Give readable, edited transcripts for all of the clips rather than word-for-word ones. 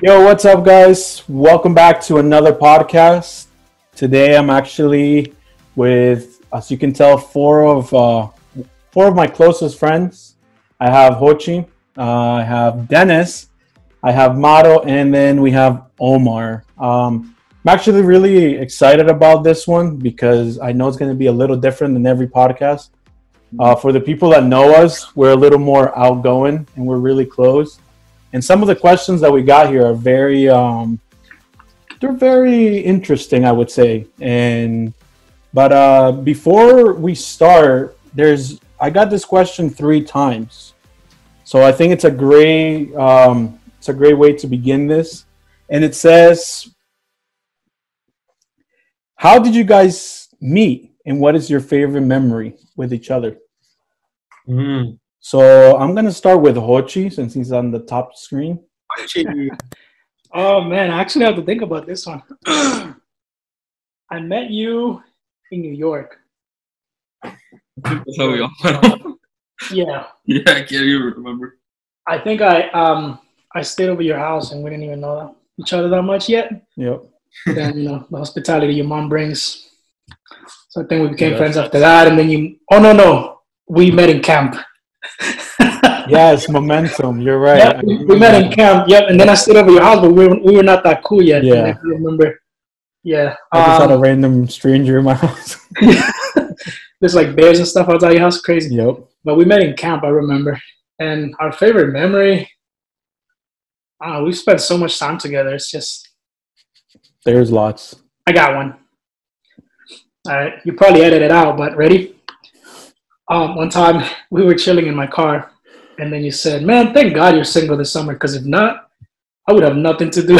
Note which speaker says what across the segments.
Speaker 1: Yo, what's up, guys? Welcome back to another podcast. Today, I'm actually with, as you can tell, four of my closest friends. I have Hochi, I have Dennis, I have Mato, and then we have Omar. I'm actually really excited about this one because I know it's going to be a little different than every podcast. For the people that know us, we're a little more outgoing and we're really close. And some of the questions that we got here are they're very interesting, I would say. But before we start, I got this question 3 times, so I think it's a great way to begin this. And it says, "How did you guys meet, and what is your favorite memory with each other?" So I'm going to start with Hochi since he's on the top screen.
Speaker 2: Oh, man, I actually have to think about this one. I met you in New York.
Speaker 3: That's how we all met.
Speaker 2: Yeah.
Speaker 3: Yeah, I can't even remember.
Speaker 2: I think I stayed over your house and we didn't even know each other that much yet.
Speaker 1: Yep.
Speaker 2: Then, the hospitality your mom brings. So I think we became friends after that. And then we met in camp.
Speaker 1: Yes, momentum. You're right.
Speaker 2: Yep, we met in camp. Yep, and then I stayed over your house, but we were not that cool yet.
Speaker 1: Yeah,
Speaker 2: I remember. Yeah,
Speaker 1: I just had a random stranger in my house.
Speaker 2: There's like bears and stuff outside your house, crazy.
Speaker 1: Yep.
Speaker 2: But we met in camp, I remember. And our favorite memory, we spent so much time together. It's just
Speaker 1: There's lots.
Speaker 2: I got one. All right, you probably edit it out, but ready? One time we were chilling in my car, and then you said, "Man, thank God you're single this summer, because if not, I would have nothing to do."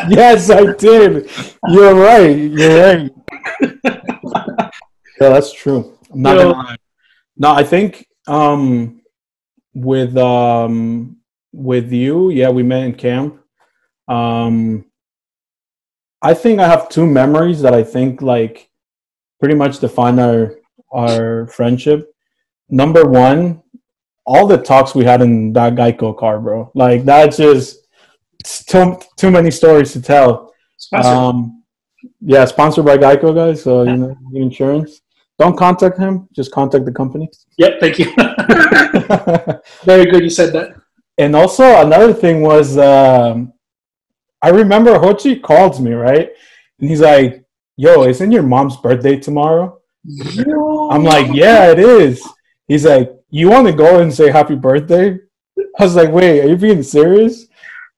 Speaker 1: Yes, I did. You're right. Yeah, that's true. I'm not gonna lie. No, I think with you, yeah, we met in camp. I think I have 2 memories that I think like pretty much define our friendship. Number one, all the talks we had in that Geico car, bro. Like that's just too many stories to tell. Yeah, sponsored by Geico, guys. So the insurance. Don't contact him. Just contact the company.
Speaker 2: Yep, thank you. Very good. You said that.
Speaker 1: And also another thing was, I remember Hochi called me, right, and he's like, "Yo, isn't your mom's birthday tomorrow?" I'm like, "Yeah, it is." He's like, "You want to go and say happy birthday?" I was like, "Wait, are you being serious?"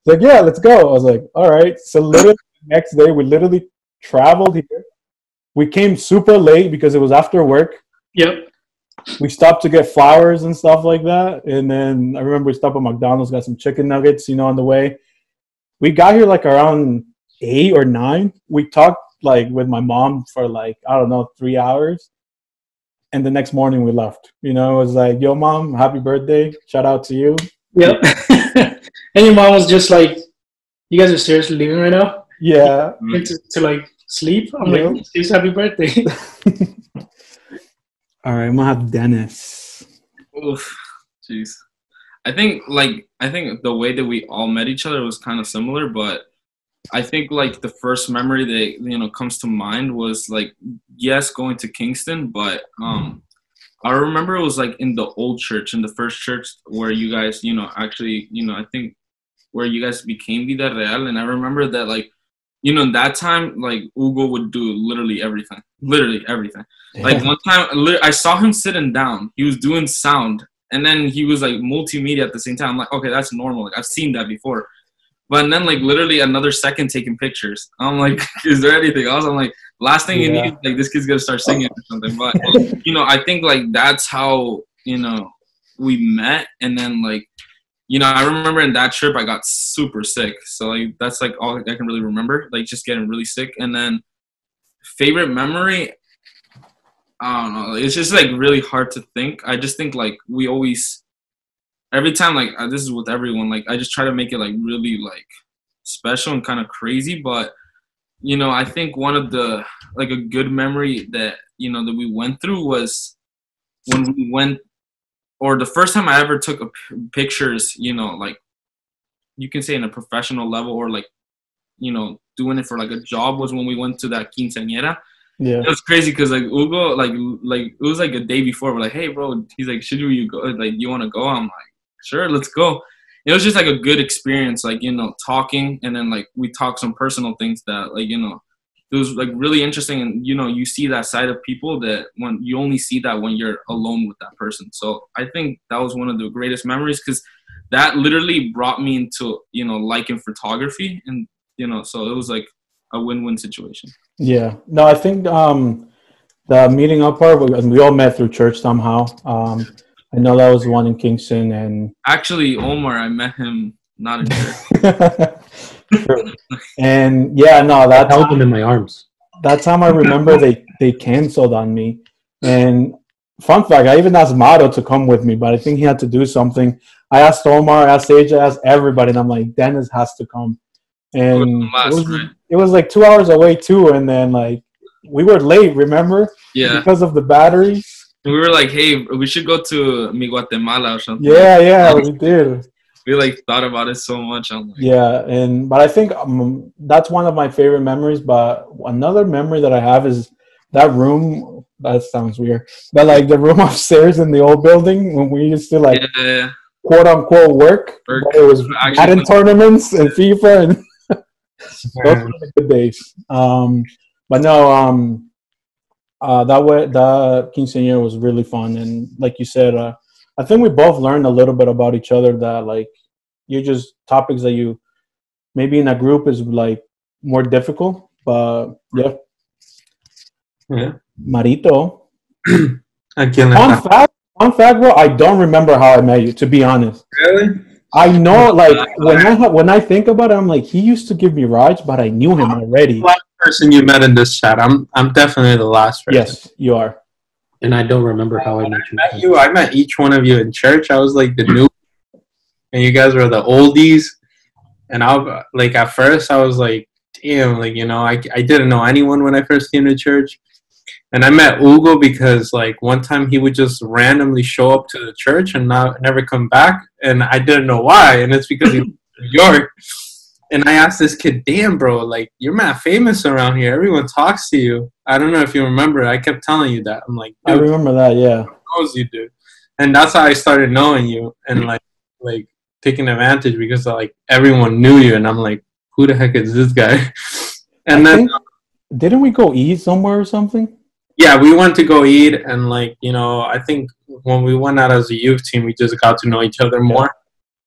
Speaker 1: He's like, "Yeah, let's go." I was like, "All right." So literally the next day, we literally traveled here. We came super late because it was after work.
Speaker 2: Yep.
Speaker 1: We stopped to get flowers and stuff like that. And then I remember we stopped at McDonald's, got some chicken nuggets, on the way. We got here like around 8 or 9. We talked like with my mom for like, I don't know, 3 hours. And the next morning we left. It was like, "Yo, Mom, happy birthday. Shout out to you."
Speaker 2: Yep. And your mom was just like, "You guys are seriously leaving right now?"
Speaker 1: Yeah.
Speaker 2: To like sleep? I'm like, "It's happy birthday."
Speaker 1: All right, I'm gonna have Dennis.
Speaker 3: Oof, jeez. I think the way that we all met each other was kind of similar, but I think like the first memory that comes to mind was like, yes, going to Kingston, but I remember it was like in the old church, in the first church where you guys actually I think where you guys became Vida Real, and I remember that like in that time like Hugo would do literally everything. Like one time I saw him sitting down, he was doing sound. And then he was like multimedia at the same time. I'm like, okay, that's normal. Like I've seen that before. But then like literally another second taking pictures. I'm like, is there anything else? I'm like, last thing you need, like this kid's gonna start singing or something. But I think like that's how we met. And then like I remember in that trip I got super sick. So like that's like all I can really remember, like just getting really sick. And then favorite memory, I don't know. It's just like really hard to think. I just think like we always, every time like this is with everyone. Like I just try to make it like really like special and kind of crazy. But I think one of the like a good memory that that we went through was when we went, or the first time I ever took pictures. Like you can say in a professional level or like, doing it for like a job was when we went to that quinceañera.
Speaker 1: Yeah.
Speaker 3: It was crazy because like Hugo, like it was like a day before. We're like, hey, bro. He's like, should you go? Like, you want to go? I'm like, sure, let's go. It was just like a good experience, like, talking, and then like we talked some personal things that like, it was like really interesting. And, you see that side of people that when you only see that when you're alone with that person. So I think that was one of the greatest memories because that literally brought me into, liking photography. And, so it was like a win-win situation.
Speaker 1: Yeah. No, I think the meeting up part, we all met through church somehow. I know that was the one in Kingston. And
Speaker 3: actually, Omar, I met him not in church.
Speaker 1: True. And yeah, no,
Speaker 4: I held him in my arms.
Speaker 1: That time I remember they canceled on me. And fun fact, I even asked Mato to come with me, but I think he had to do something. I asked Omar, I asked AJ, I asked everybody, and I'm like, Dennis has to come. And it was like 2 hours away too, and then like we were late, remember?
Speaker 3: Yeah.
Speaker 1: Because of the batteries.
Speaker 3: And we were like, hey, we should go to Mi Guatemala or something.
Speaker 1: Yeah, we did.
Speaker 3: We like thought about it so much. I'm like,
Speaker 1: yeah, but I think that's one of my favorite memories. But another memory that I have is that room. That sounds weird, but like the room upstairs in the old building when we used to like quote unquote work. But it was Madden tournaments and FIFA, and those were the good days. But no, that quinceañera was really fun, and like you said, I think we both learned a little bit about each other. That like you just topics that you maybe in a group is like more difficult, but yeah. Marito. Fun fact, bro. I don't remember how I met you. To be honest,
Speaker 4: really.
Speaker 1: I know, like when I think about it, I'm like he used to give me rides, but I knew him already.
Speaker 4: The last person you met in this chat, I'm definitely the last person.
Speaker 1: Yes, you are.
Speaker 4: And I don't remember how I met you. I met each one of you in church. I was like the new, and you guys were the oldies. And I like at first I was like, damn, like I didn't know anyone when I first came to church. And I met Hugo because like one time he would just randomly show up to the church and never come back, and I didn't know why. And it's because he was in New York. And I asked this kid, damn, bro, like, you're mad famous around here. Everyone talks to you. I don't know if you remember. I kept telling you that. I'm like,
Speaker 1: I remember that, yeah.
Speaker 4: Knows you, dude. And that's how I started knowing you and, like taking advantage because, like, everyone knew you. And I'm like, who the heck is this guy? And
Speaker 1: didn't we go eat somewhere or something?
Speaker 4: Yeah, we went to go eat. And, like, I think when we went out as a youth team, we just got to know each other more.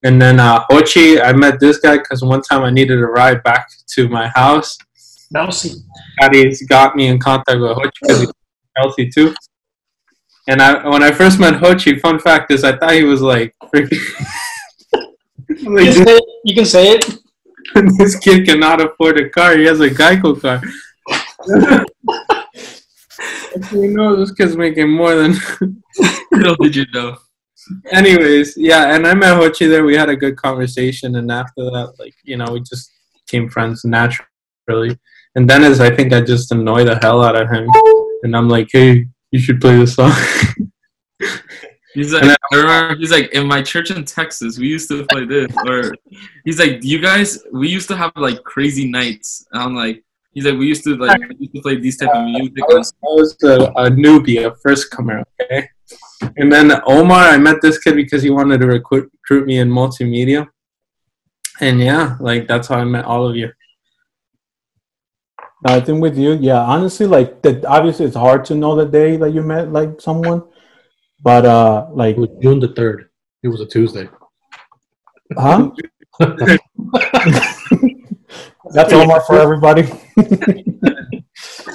Speaker 4: And then Hochi, I met this guy because one time I needed a ride back to my house. Daddy's got me in contact with Hochi because he's healthy too. And when I first met Hochi, fun fact is I thought he was like freaking.
Speaker 2: You can say it.
Speaker 4: This kid cannot afford a car. He has a Geico car. This kid's making more than.
Speaker 3: Little did you know.
Speaker 4: Anyways, yeah, and I met Hochi there. We had a good conversation, and after that, like, we just became friends naturally. And Dennis, I think I just annoyed the hell out of him. And I'm like, hey, you should play this song.
Speaker 3: He's like, I remember, he's like, in my church in Texas, we used to play this. Or he's like, you guys, we used to have like crazy nights. And I'm like, he's like, we used to play these type of music.
Speaker 4: I was a newbie, a first comer, okay? And then Omar, I met this kid because he wanted to recruit me in multimedia. And yeah, like that's how I met all of you.
Speaker 1: I think with you, yeah, honestly, like obviously it's hard to know the day that you met like someone. But like
Speaker 4: it was June the 3rd. It was a Tuesday.
Speaker 1: Huh? That's Omar for everybody.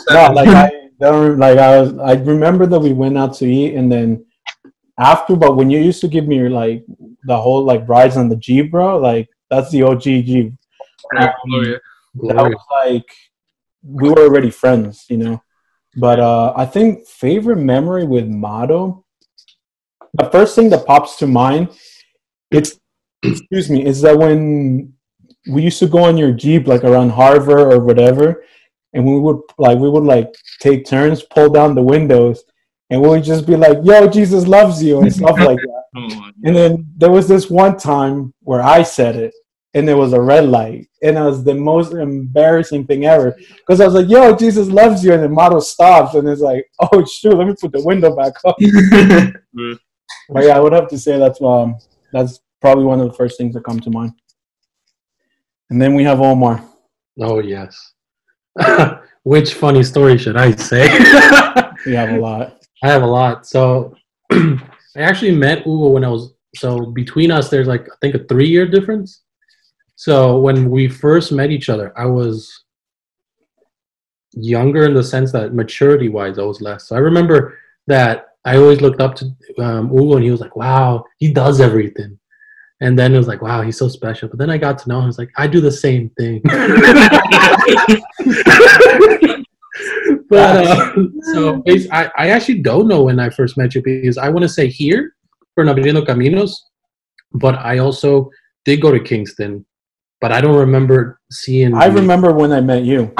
Speaker 1: No, like I remember that we went out to eat and then after, but when you used to give me like the whole like rides on the Jeep, bro, like that's the OG Jeep. That was like we were already friends, But I think favorite memory with Mato, the first thing that pops to mind, is that when we used to go on your Jeep like around Harvard or whatever, and we would take turns, pull down the windows. And we would just be like, yo, Jesus loves you and stuff like that. And then there was this one time where I said it. and it was a red light, and it was the most embarrassing thing ever because I was like, "Yo, Jesus loves you," and the model stops, and it's like, "Oh shoot, let me put the window back up." But yeah, I would have to say that's probably one of the first things that come to mind. And then we have Omar.
Speaker 5: Oh yes. Which funny story should I say?
Speaker 1: We have a lot.
Speaker 5: I have a lot. So I actually met Hugo when I was, so between us there's like I think a 3-year difference. So when we first met each other, I was younger in the sense that maturity wise I was less. So I remember that I always looked up to Hugo, and he was like, wow, he does everything. And then it was like, wow, he's so special. But then I got to know him. I was like, I do the same thing. But so I actually don't know when I first met you, because I want to say here for Abriendo Caminos, but I also did go to Kingston, but I don't remember seeing.
Speaker 1: I remember when I met you.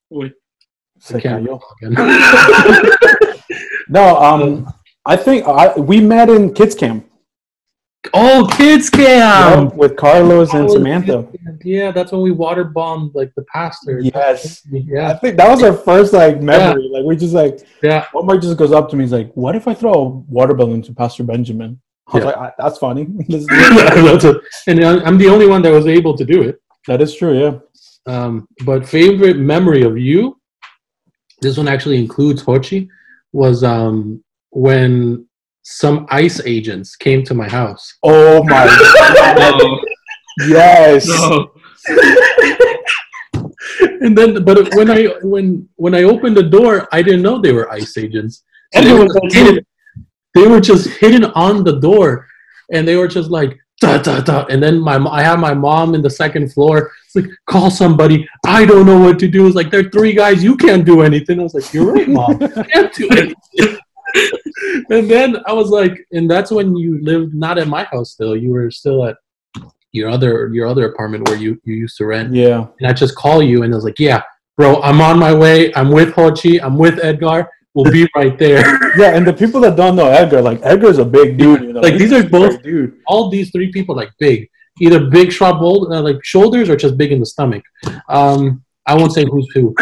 Speaker 3: Wait.
Speaker 1: No, I think we met in Kids Camp.
Speaker 5: Oh, Kids Camp!
Speaker 1: Yep, with Carlos and Samantha.
Speaker 5: Yeah, that's when we water bombed like the pastor.
Speaker 1: Yes.
Speaker 5: Yeah.
Speaker 1: I think that was our first like memory. Yeah. Like we just like,
Speaker 5: yeah.
Speaker 1: Omar just goes up to me. He's like, "What if I throw a water balloon to Pastor Benjamin?" I was like, "That's funny."
Speaker 5: And I'm the only one that was able to do it.
Speaker 1: That is true. Yeah.
Speaker 5: But favorite memory of you, this one actually includes Hochi, was when some ICE agents came to my house.
Speaker 1: Oh my God.
Speaker 3: No.
Speaker 1: Yes.
Speaker 3: No.
Speaker 5: And then, but when I opened the door, I didn't know they were ICE agents. So they were just hidden on the door, and they were just like da da da. And then I had my mom in the second floor. It's like, call somebody. I don't know what to do. It's like, there are 3 guys. You can't do anything. I was like, you're right, Mom. I can't do anything. And then I was like, and that's when you lived not at my house still. You were still at your other apartment where you used to rent.
Speaker 1: Yeah.
Speaker 5: And I just call you, and I was like, yeah, bro, I'm on my way. I'm with Hochi. I'm with Edgar. We'll be right there.
Speaker 1: Yeah, and the people that don't know Edgar, like Edgar's a big dude. You know?
Speaker 5: Like these are both, dude. All these 3 people like big, either big like shoulders or just big in the stomach. I won't say who's who.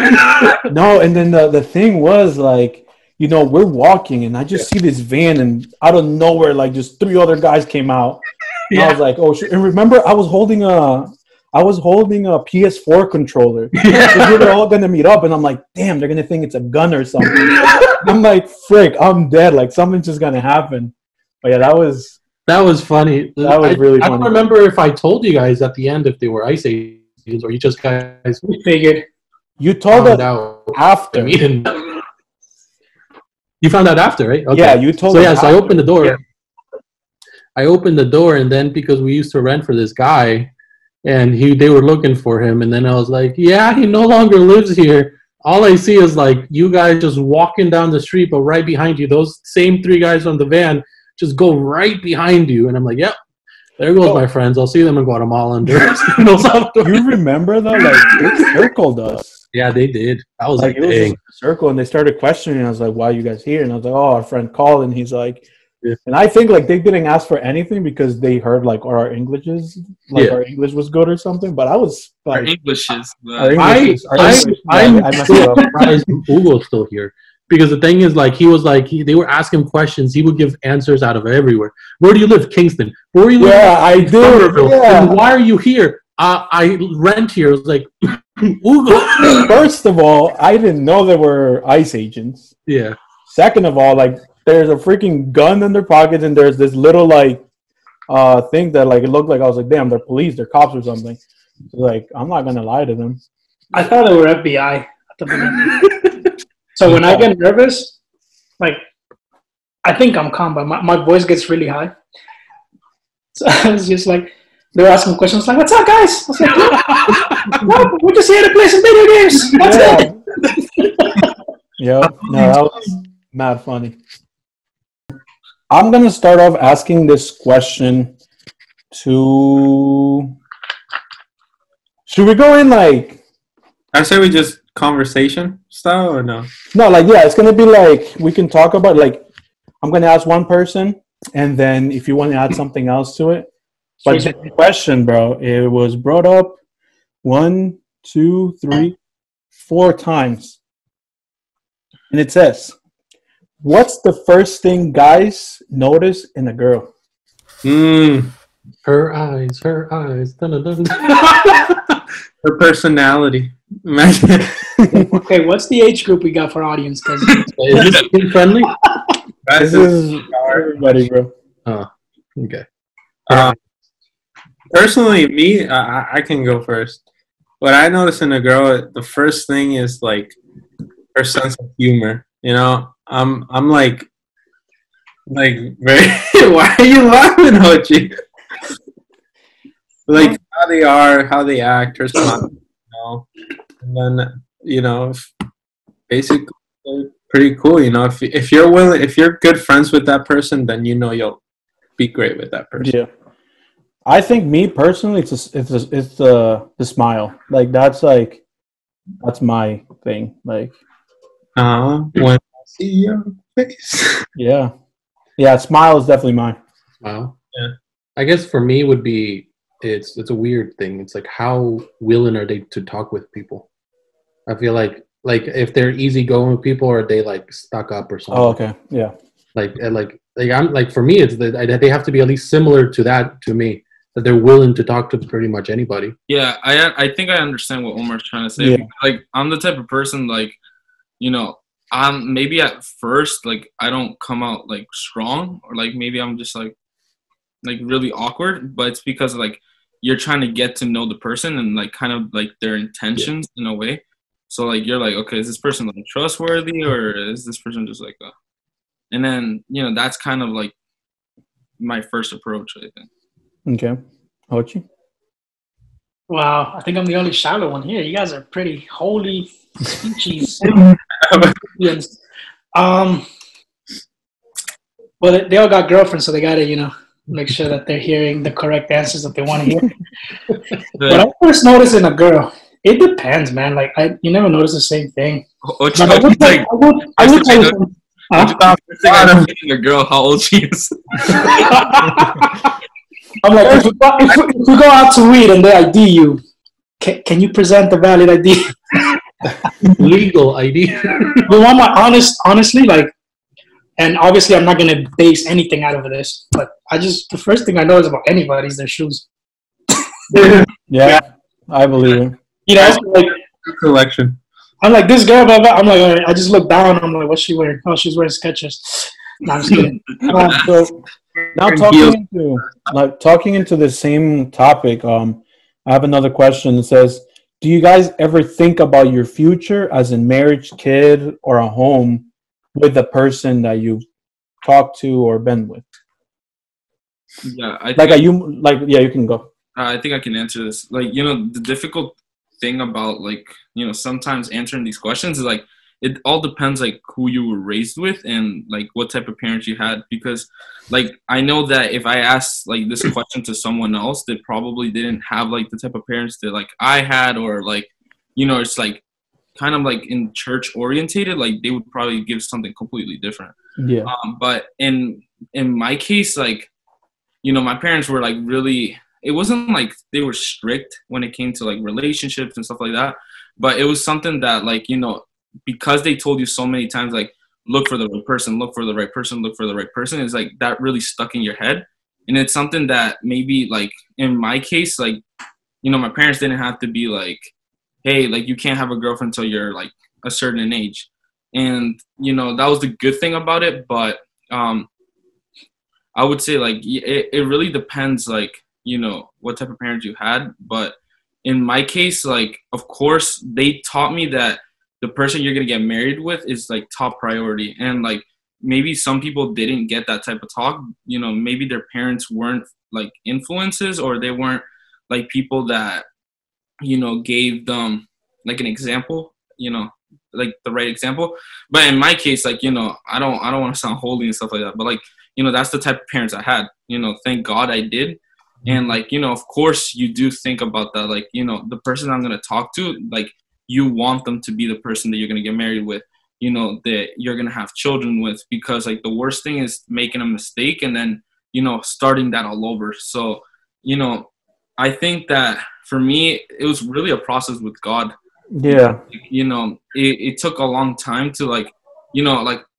Speaker 1: No, and then the thing was like, you know, we're walking, and I just see this van, and out of nowhere, like just 3 other guys came out. And I was like, oh shit. And remember, I was holding a PS4 controller. Yeah. We were all gonna meet up, and I'm like, damn, they're gonna think it's a gun or something. I'm like, frick, I'm dead. Like something's just gonna happen. But yeah, that was
Speaker 5: funny.
Speaker 1: That was really funny.
Speaker 5: I don't remember if I told you guys at the end if they were ICE agents, or you just guys
Speaker 2: figured.
Speaker 1: You told us after.
Speaker 5: You found out after, right? Okay.
Speaker 1: Yeah, you told us.
Speaker 5: So so I opened the door. Yeah. I opened the door, and then because we used to rent for this guy, and they were looking for him, and then I was like, yeah, he no longer lives here. All I see is like you guys just walking down the street, but right behind you, those same 3 guys from the van just go right behind you, and I'm like, yep. There goes my friends. I'll see them in Guatemala and El Salvador.
Speaker 1: You remember though? Like they circled us.
Speaker 5: Yeah, they did. That was like
Speaker 1: it was a circle, and they started questioning. I was like, "Why are you guys here?" And I was like, "Oh, our friend called," and he's like, and I think like they didn't ask for anything because they heard like our English was good or something. But I was like,
Speaker 3: our English is.
Speaker 5: I'm surprised Hugo's still here. Because the thing is, like, he was like, they were asking questions. He would give answers out of everywhere. Where do you live? Kingston. Where do you live?
Speaker 1: Yeah, I do. Yeah.
Speaker 5: And why are you here? I rent here. It was like, Hugo.
Speaker 1: First of all, I didn't know there were ICE agents.
Speaker 5: Yeah.
Speaker 1: Second of all, like, there's a freaking gun in their pockets, and there's this little, like, thing that, like, it looked like I was like, damn, they're police, they're cops or something. So, like, I'm not going to lie to them.
Speaker 2: I thought they were FBI at the beginning. So when I get nervous, like, I think I'm calm, but my voice gets really high. So I was just like, they're asking questions like, what's up, guys? I was like, no, we're just here to play some video games. That's it.
Speaker 1: Yeah, no, that was mad funny. I'm going to start off asking this question to... Should we go in, like...
Speaker 4: I say we just conversation style or no?
Speaker 1: No, like, yeah, it's going to be like, we can talk about, like, I'm going to ask one person, and then if you want to add something else to it, But the question, bro, it was brought up 1, 2, 3, 4 times. And it says, what's the first thing guys notice in a girl?
Speaker 5: Her eyes. Dun, dun, dun.
Speaker 4: Her personality.
Speaker 2: Okay, what's the age group we got for audience? Is
Speaker 5: this kid friendly?
Speaker 1: This is everybody, bro.
Speaker 5: Oh, okay.
Speaker 4: Personally, me, I can go first. What I notice in a girl, the first thing is like her sense of humor. You know, I'm like very. Why are you laughing, Hochi? Like how they are, how they act, her smile, you know, and then basically they're pretty cool. You know, if you're willing, if you're good friends with that person, then you'll be great with that person.
Speaker 1: Yeah. I think me personally, it's the smile. Like that's my thing. Like,
Speaker 4: when I see your face.
Speaker 1: Yeah, smile is definitely mine.
Speaker 5: Wow.
Speaker 4: Yeah.
Speaker 5: I guess for me would be it's a weird thing. It's like how willing are they to talk with people? I feel like if they're easygoing with people, or they like stuck up or something.
Speaker 1: Oh, okay, yeah.
Speaker 5: Like I'm like, for me, it's that they have to be at least similar to that to me. That they're willing to talk to pretty much anybody.
Speaker 3: Yeah, I think I understand what Omar's trying to say.
Speaker 1: Yeah.
Speaker 3: Like, I'm the type of person, like, I'm maybe at first, like, I don't come out, like, strong, or, like, maybe I'm just, like really awkward, but it's because, like, you're trying to get to know the person and, like, kind of, like, their intentions in a way. So, like, you're like, okay, is this person, like, trustworthy, or is this person just, like, and then, that's kind of, like, my first approach, I think.
Speaker 1: Okay. Hochi?
Speaker 2: Wow, I think I'm the only shallow one here. You guys are pretty holy species. Well, they all got girlfriends, so they gotta, make sure that they're hearing the correct answers that they want to hear. But I first notice in a girl, it depends, man. Like, you never notice the same thing.
Speaker 3: I would tell you. A girl, how old she is.
Speaker 2: I'm like, if we go out to weed and they ID you, can you present a valid ID?
Speaker 5: Legal ID.
Speaker 2: We want my honestly, like, and obviously I'm not gonna base anything out of this, but the first thing I know is about anybody is their shoes.
Speaker 1: Yeah, I believe it.
Speaker 2: Like
Speaker 4: collection.
Speaker 2: I'm like, this girl, blah, blah. I'm like, all right, I just look down. I'm like, what's she wearing? Oh, she's wearing Skechers. No, I'm just kidding.
Speaker 1: So now talking into the same topic, I have another question that says, do you guys ever think about your future as in marriage, kid, or a home with the person that you talked to or been with?
Speaker 3: Yeah,
Speaker 1: you can go.
Speaker 3: I think I can answer this. Like, the difficult thing about, like, sometimes answering these questions is, like, it all depends, like, who you were raised with and, like, what type of parents you had. Because, like, I know that if I asked, like, this question to someone else that probably didn't have, like, the type of parents that, like, I had, or, like, it's, like, kind of, like, in church orientated, like, they would probably give something completely different.
Speaker 1: Yeah.
Speaker 3: But in my case, like, my parents were, like, really, it wasn't like they were strict when it came to, like, relationships and stuff like that. But it was something that, like, because they told you so many times, like, look for the right person, look for the right person, look for the right person, is like that really stuck in your head. And it's something that maybe, like, in my case, like, my parents didn't have to be like, hey, like, you can't have a girlfriend until you're, like, a certain age. And, that was the good thing about it. But I would say, like, it really depends, like, what type of parents you had. But in my case, like, of course, they taught me that the person you're going to get married with is, like, top priority. And, like, maybe some people didn't get that type of talk. Maybe their parents weren't, like, influences, or they weren't, like, people that, gave them, like, an example, like, the right example. But in my case, like, I don't want to sound holy and stuff like that. But, like, that's the type of parents I had. Thank God I did. And, like, of course you do think about that. Like, the person I'm going to talk to, like, you want them to be the person that you're going to get married with, that you're going to have children with, because, like, the worst thing is making a mistake and then, starting that all over. So, I think that for me, it was really a process with God.
Speaker 1: Yeah.
Speaker 3: It took a long time to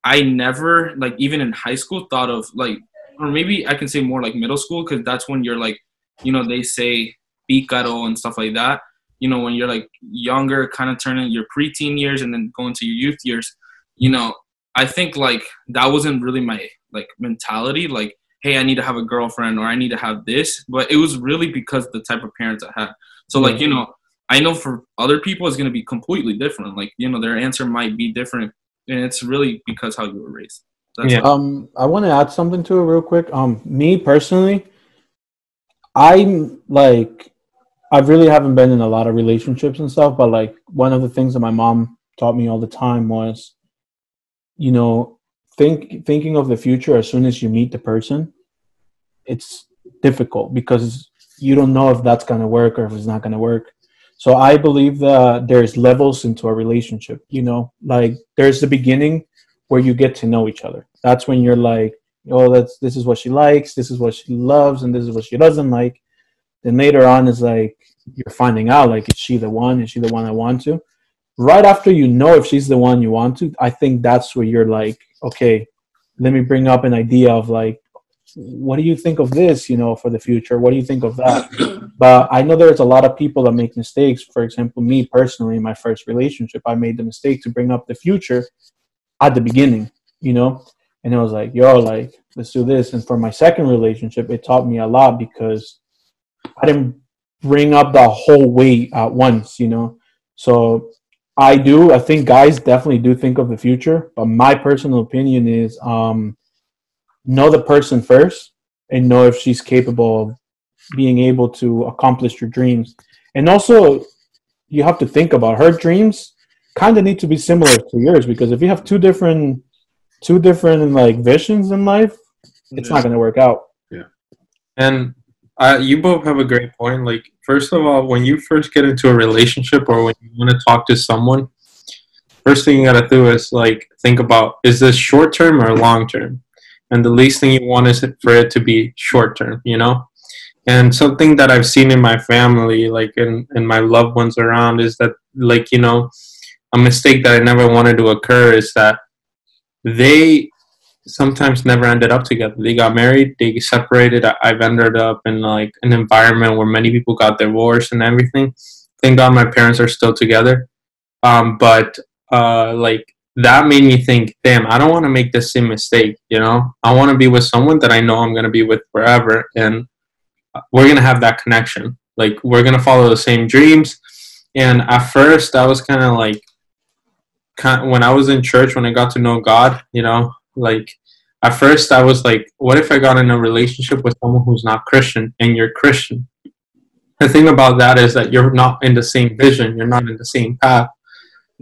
Speaker 3: I never, even in high school, thought of or maybe I can say more like middle school, because that's when you're they say pícaro and stuff like that. When you're younger, kind of turning your preteen years and then going to your youth years. I think that wasn't really my mentality. Hey, I need to have a girlfriend or I need to have this, but it was really because the type of parents I had. So I know for other people it's gonna be completely different. Their answer might be different, and it's really because how you were raised.
Speaker 1: I want to add something to it real quick. Me personally, I really haven't been in a lot of relationships and stuff, but one of the things that my mom taught me all the time was, thinking of the future as soon as you meet the person. It's difficult because you don't know if that's going to work or if it's not going to work. So I believe that there's levels into a relationship, there's the beginning where you get to know each other. That's when you're this is what she likes, this is what she loves, and this is what she doesn't like. Then later on is you're finding out, is she the one? Is she the one I want to? Right after you know if she's the one you want to, I think that's where you're okay, let me bring up an idea of what do you think of this, for the future? What do you think of that? But I know there's a lot of people that make mistakes. For example, me personally, in my first relationship, I made the mistake to bring up the future at the beginning, and it was let's do this. And for my second relationship, it taught me a lot because I didn't bring up the whole weight at once, So I think guys definitely do think of the future, but my personal opinion is know the person first and know if she's capable of being able to accomplish your dreams. And also, you have to think about her dreams kind of need to be similar to yours, because if you have two different visions in life, it's not going to work out.
Speaker 4: Yeah. And you both have a great point. First of all, when you first get into a relationship or when you want to talk to someone, first thing you got to do is think about, is this short term or long term? And the least thing you want is for it to be short term, And something that I've seen in my family, in my loved ones around, is that a mistake that I never wanted to occur is that they sometimes never ended up together. They got married, they separated. I've ended up in an environment where many people got divorced and everything. Thank God my parents are still together. But that made me think, damn, I don't want to make the same mistake. I want to be with someone that I know I'm going to be with forever, and we're going to have that connection. We're going to follow the same dreams. And at first I was kind of when I was in church, when I got to know God, at first I was what if I got in a relationship with someone who's not Christian and you're Christian? The thing about that is that you're not in the same vision. You're not in the same path.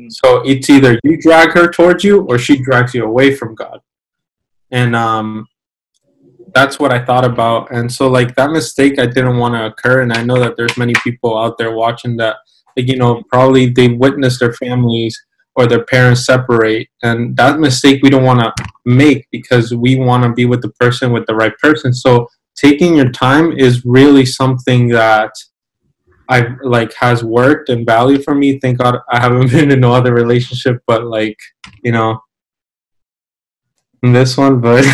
Speaker 4: So it's either you drag her towards you or she drags you away from God. And that's what I thought about. And so that mistake I didn't want to occur. And I know that there's many people out there watching that, probably they witnessed their families or their parents separate. And that mistake we don't want to make because we want to be with the person, with the right person. So taking your time is really something that I've has worked and valued for me. Thank God I haven't been in no other relationship, but in this one, but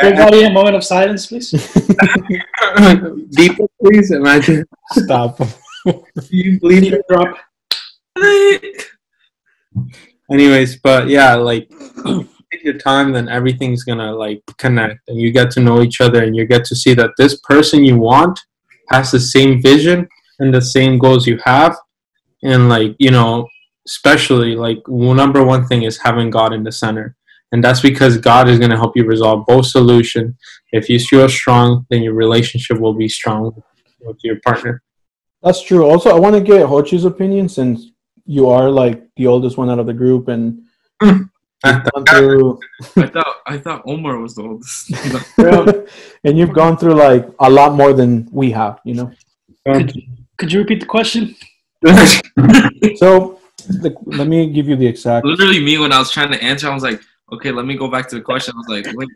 Speaker 2: everybody, a moment of silence, please.
Speaker 4: Deeper, please. Imagine.
Speaker 1: Stop.
Speaker 2: You bleed your drop.
Speaker 4: Anyways, but yeah, take your time, then everything's gonna connect, and you get to know each other, and you get to see that this person you want has the same vision and the same goals you have, and especially number one thing is having God in the center, and that's because God is gonna help you resolve both solutions. If you feel strong, then your relationship will be strong with your partner.
Speaker 1: That's true. Also, I want to get Hochi's opinion, since you are the oldest one out of the group, and
Speaker 3: I thought Omar was the oldest.
Speaker 1: And you've gone through a lot more than we have,
Speaker 2: Could you repeat the question?
Speaker 1: So let me give you the exact.
Speaker 3: Literally, me when I was trying to answer, I was like, okay, let me go back to the question. I was like, wait,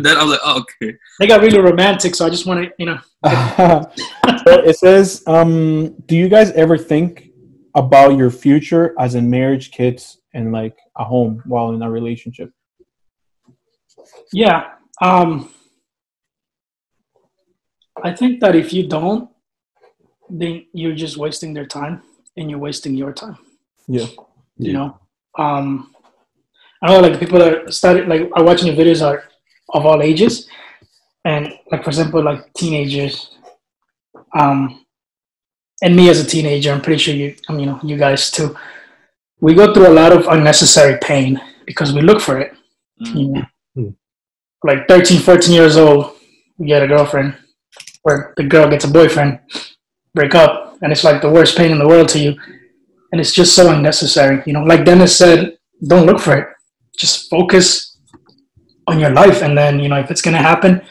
Speaker 3: then I was like, oh, okay.
Speaker 2: They got really romantic, so I just want to,
Speaker 1: So it says, do you guys ever think about your future as in marriage, kids, and like a home while in a relationship?
Speaker 2: Yeah. I think that if you don't, then you're just wasting their time and you're wasting your time.
Speaker 1: Yeah.
Speaker 2: You know? I know like the people that started like are watching your videos are of all ages. And like for example, like teenagers. And me as a teenager, I'm pretty sure you guys too. We go through a lot of unnecessary pain because we look for it. You know? Like 13, 14 years old, you get a girlfriend, or the girl gets a boyfriend, break up, and it's like the worst pain in the world to you. And it's just so unnecessary. You know, like Dennis said, don't look for it. Just focus on your life. And then, if it's going to happen,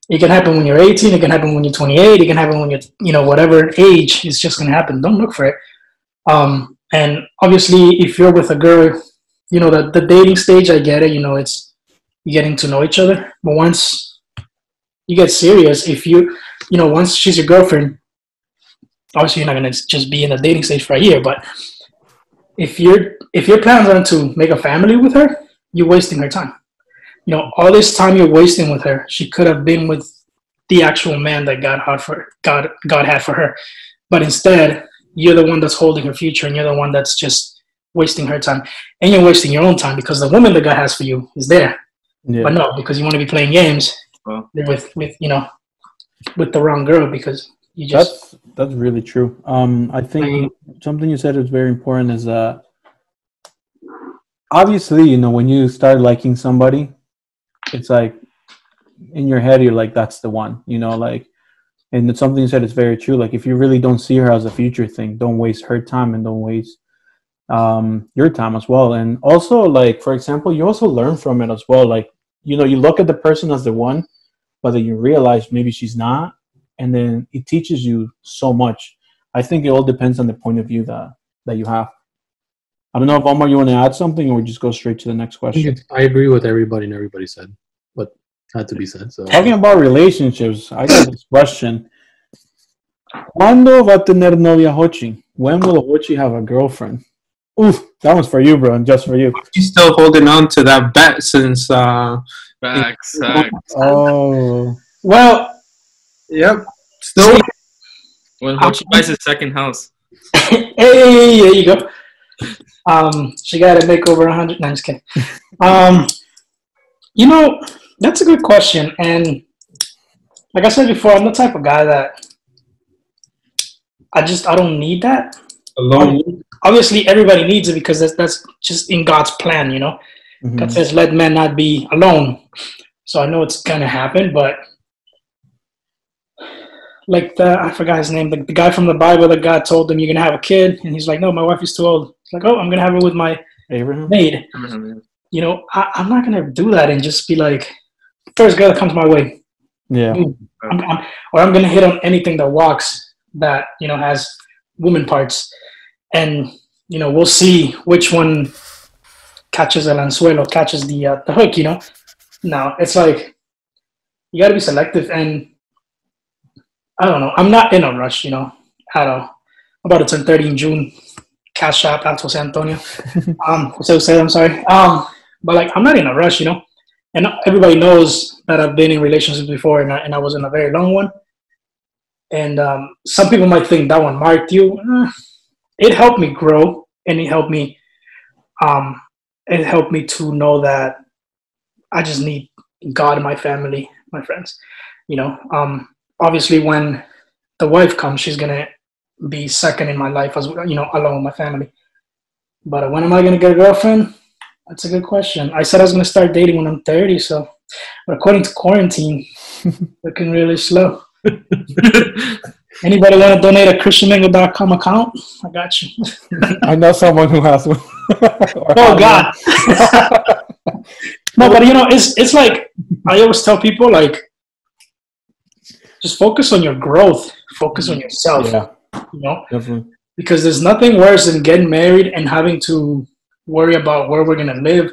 Speaker 2: it can happen when you're 18. It can happen when you're 28. It can happen when you're, whatever age. It's just going to happen. Don't look for it. And obviously, if you're with a girl, the dating stage, I get it. It's you're getting to know each other. But once you get serious, once she's your girlfriend, obviously you're not going to just be in the dating stage for a year. But if your plans are to make a family with her, you're wasting her time. All this time you're wasting with her, she could have been with the actual man that God had for her. But instead, you're the one that's holding her future, and you're the one that's just wasting her time. And you're wasting your own time because the woman that God has for you is there. Yeah. But no, because you want to be playing games with the wrong girl because you just...
Speaker 1: That's really true. I think something you said is very important is that obviously, when you start liking somebody, it's like in your head, you're like, that's the one, and it's something you said is very true. Like, if you really don't see her as a future thing, don't waste her time and don't waste your time as well. And also, like, for example, you also learn from it as well. Like, you look at the person as the one, but then you realize maybe she's not. And then it teaches you so much. I think it all depends on the point of view that you have. I don't know if Omar, you want to add something, or we just go straight to the next question.
Speaker 5: I agree with everybody said, but had to be said. So
Speaker 1: talking about relationships, I got this question: ¿Cuándo va a tener novia Hochi? When will Hochi have a girlfriend? Oof, that one's for you, bro, and just for you.
Speaker 4: He's still holding on to that bet since.
Speaker 3: Facts.
Speaker 1: Oh,
Speaker 2: well,
Speaker 4: yep. Still,
Speaker 3: when Hochi buys his second house.
Speaker 2: Hey, there you go. She got to make over 100. No, I'm just kidding. That's a good question. And like I said before, I'm the type of guy that I don't need that.
Speaker 4: Alone.
Speaker 2: Obviously, everybody needs it because that's just in God's plan, Mm-hmm. God says, let men not be alone. So I know it's going to happen, but like I forgot his name, the guy from the Bible that God told him, you're going to have a kid. And he's like, no, my wife is too old. It's like, oh, I'm going to have her with my maid.
Speaker 3: Abraham.
Speaker 2: I'm not going to do that and just be like, first girl that comes my way.
Speaker 1: Yeah.
Speaker 2: I'm going to hit on anything that walks that, has woman parts. And, we'll see which one catches el anzuelo, catches the hook, No, it's like, you got to be selective. And I don't know. I'm not in a rush, at all. I'm about to turn 30 in June. Cash App, that's Jose Antonio. Jose, I'm sorry. But like, I'm not in a rush, And everybody knows that I've been in relationships before, and I was in a very long one. And some people might think that one marked you. It helped me grow, and it helped me. It helped me to know that I just need God in my family, my friends. Obviously, when the wife comes, she's gonna be second in my life, as along with my family. But when am I gonna get a girlfriend? That's a good question. I said I was gonna start dating when I'm 30, so. But according to quarantine, looking really slow. Anybody want to donate a ChristianMango.com account? I got you.
Speaker 1: I know someone who has one.
Speaker 2: Oh God. No, but it's like I always tell people, like, just focus on your growth. Focus on yourself.
Speaker 1: Yeah. Definitely.
Speaker 2: Because there's nothing worse than getting married and having to worry about where we're gonna live,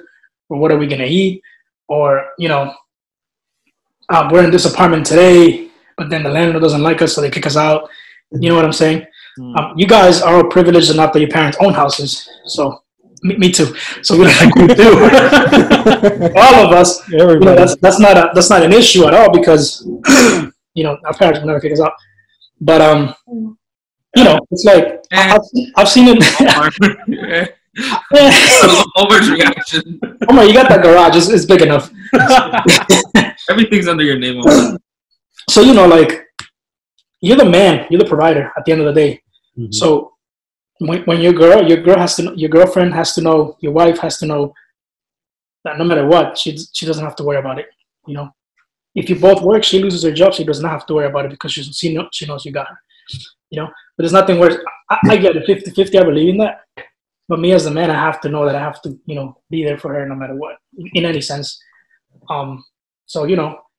Speaker 2: or what are we gonna eat, or we're in this apartment today, but then the landlord doesn't like us, so they kick us out. You know what I'm saying? You guys are all privileged enough that your parents own houses, so me too. So we do. All of us. That's not an issue at all because our parents will never kick us out. But it's like I've seen it.
Speaker 3: Overreaction.
Speaker 2: Oh my, you got that garage? It's big enough.
Speaker 3: Everything's under your name.
Speaker 2: So like you're the man, you're the provider at the end of the day. Mm-hmm. So when your girlfriend has to know, your wife has to know that no matter what, she doesn't have to worry about it. If you both work, she loses her job, she does not have to worry about it because she knows you got her. But there's nothing worse. I get it, 50-50, I believe in that. But me as a man, I have to know that I have to, be there for her no matter what, in any sense. So,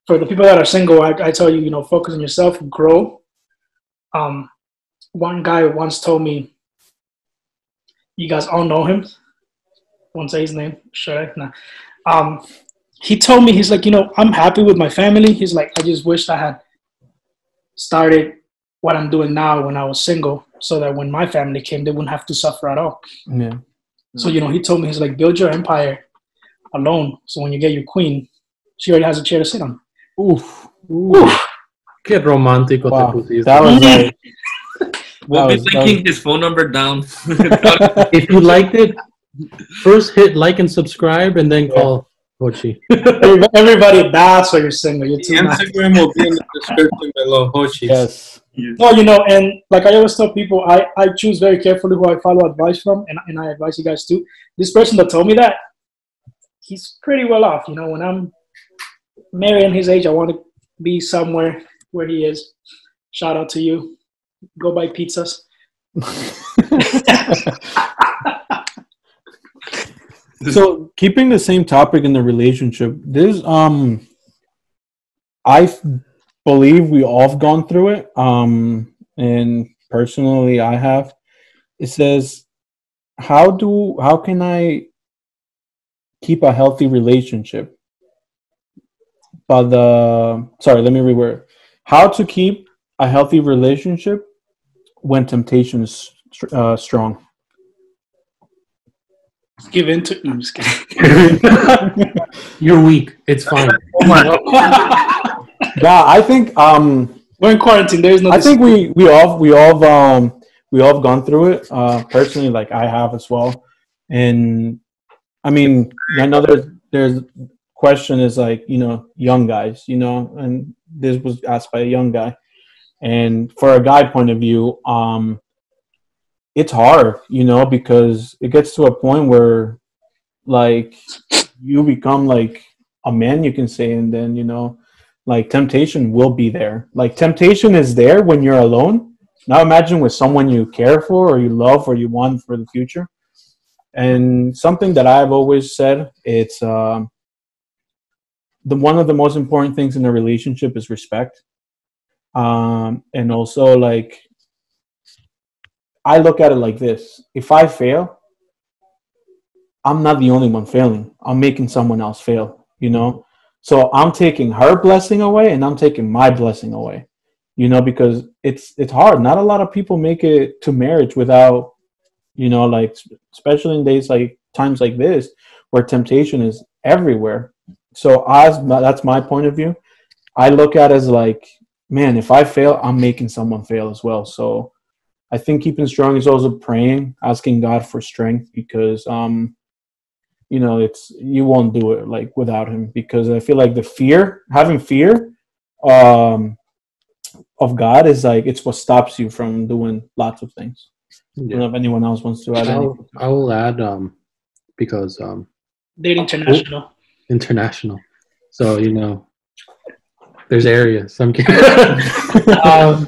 Speaker 2: for the people that are single, I tell you, focus on yourself, grow. One guy once told me, you guys all know him. Won't say his name. Should I? Nah. He told me, he's like, I'm happy with my family. He's like, I just wished I had started what I'm doing now when I was single, so that when my family came, they wouldn't have to suffer at all.
Speaker 1: Yeah.
Speaker 2: So, he told me, he's like, build your empire alone. So when you get your queen, she already has a chair to sit on.
Speaker 5: Oof. Qué romántico te pusiste.
Speaker 1: That was like...
Speaker 3: We'll be linking his phone number down.
Speaker 5: If you liked it, first hit like and subscribe, and then call Hochi.
Speaker 2: Everybody, that's why you're single. You're too
Speaker 4: Instagram will be in the description below. Hochi.
Speaker 1: Yes.
Speaker 2: No, and like I always tell people, I choose very carefully who I follow advice from, and I advise you guys too. This person that told me that, he's pretty well off. When I'm marrying his age, I want to be somewhere where he is. Shout out to you. Go buy pizzas.
Speaker 1: So keeping the same topic in the relationship, this I believe we all have gone through it. And personally I have. It says, how can I keep a healthy relationship? Let me reword. How to keep a healthy relationship when temptation is strong.
Speaker 2: Give in to... No, I'm just kidding.
Speaker 5: You're weak. It's fine.
Speaker 1: Yeah, I think
Speaker 2: we're in quarantine. There is no.
Speaker 1: I think we all have gone through it. Personally, like I have as well. And I mean, I know there's question is like, young guys, and this was asked by a young guy. And for a guy point of view, it's hard, because it gets to a point where like you become like a man, you can say, and then, like temptation will be there. Like temptation is there when you're alone. Now imagine with someone you care for or you love or you want for the future. And something that I've always said, it's one of the most important things in a relationship is respect. And also, like, I look at it like this. If I fail, I'm not the only one failing. I'm making someone else fail, So I'm taking her blessing away and I'm taking my blessing away, because it's hard. Not a lot of people make it to marriage without, like, especially in times like this where temptation is everywhere. So that's my point of view. I look at it as like, man, if I fail, I'm making someone fail as well. So I think keeping strong is also praying, asking God for strength, because you won't do it like without him, because I feel like having fear of God is like, it's what stops you from doing lots of things. Yeah. I don't know if anyone else wants to add anything.
Speaker 5: I will add because
Speaker 2: they're international.
Speaker 5: International. So there's areas. I'm kidding.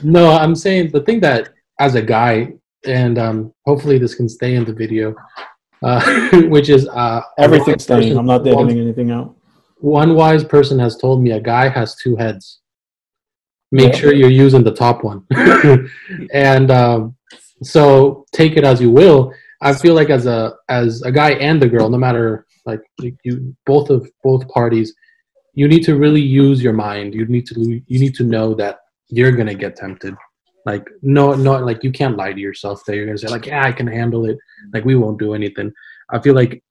Speaker 5: No, I'm saying the thing that as a guy, and hopefully this can stay in the video, which is
Speaker 1: everything's staying. I'm not editing anything out.
Speaker 5: One wise person has told me a guy has two heads. Make sure you're using the top one. And so take it as you will. I feel like as a guy and the girl, no matter Like you, both parties, you need to really use your mind. You need to know that you're gonna get tempted. Like no, like you can't lie to yourself that you're gonna say like, yeah, I can handle it. Like we won't do anything. I feel like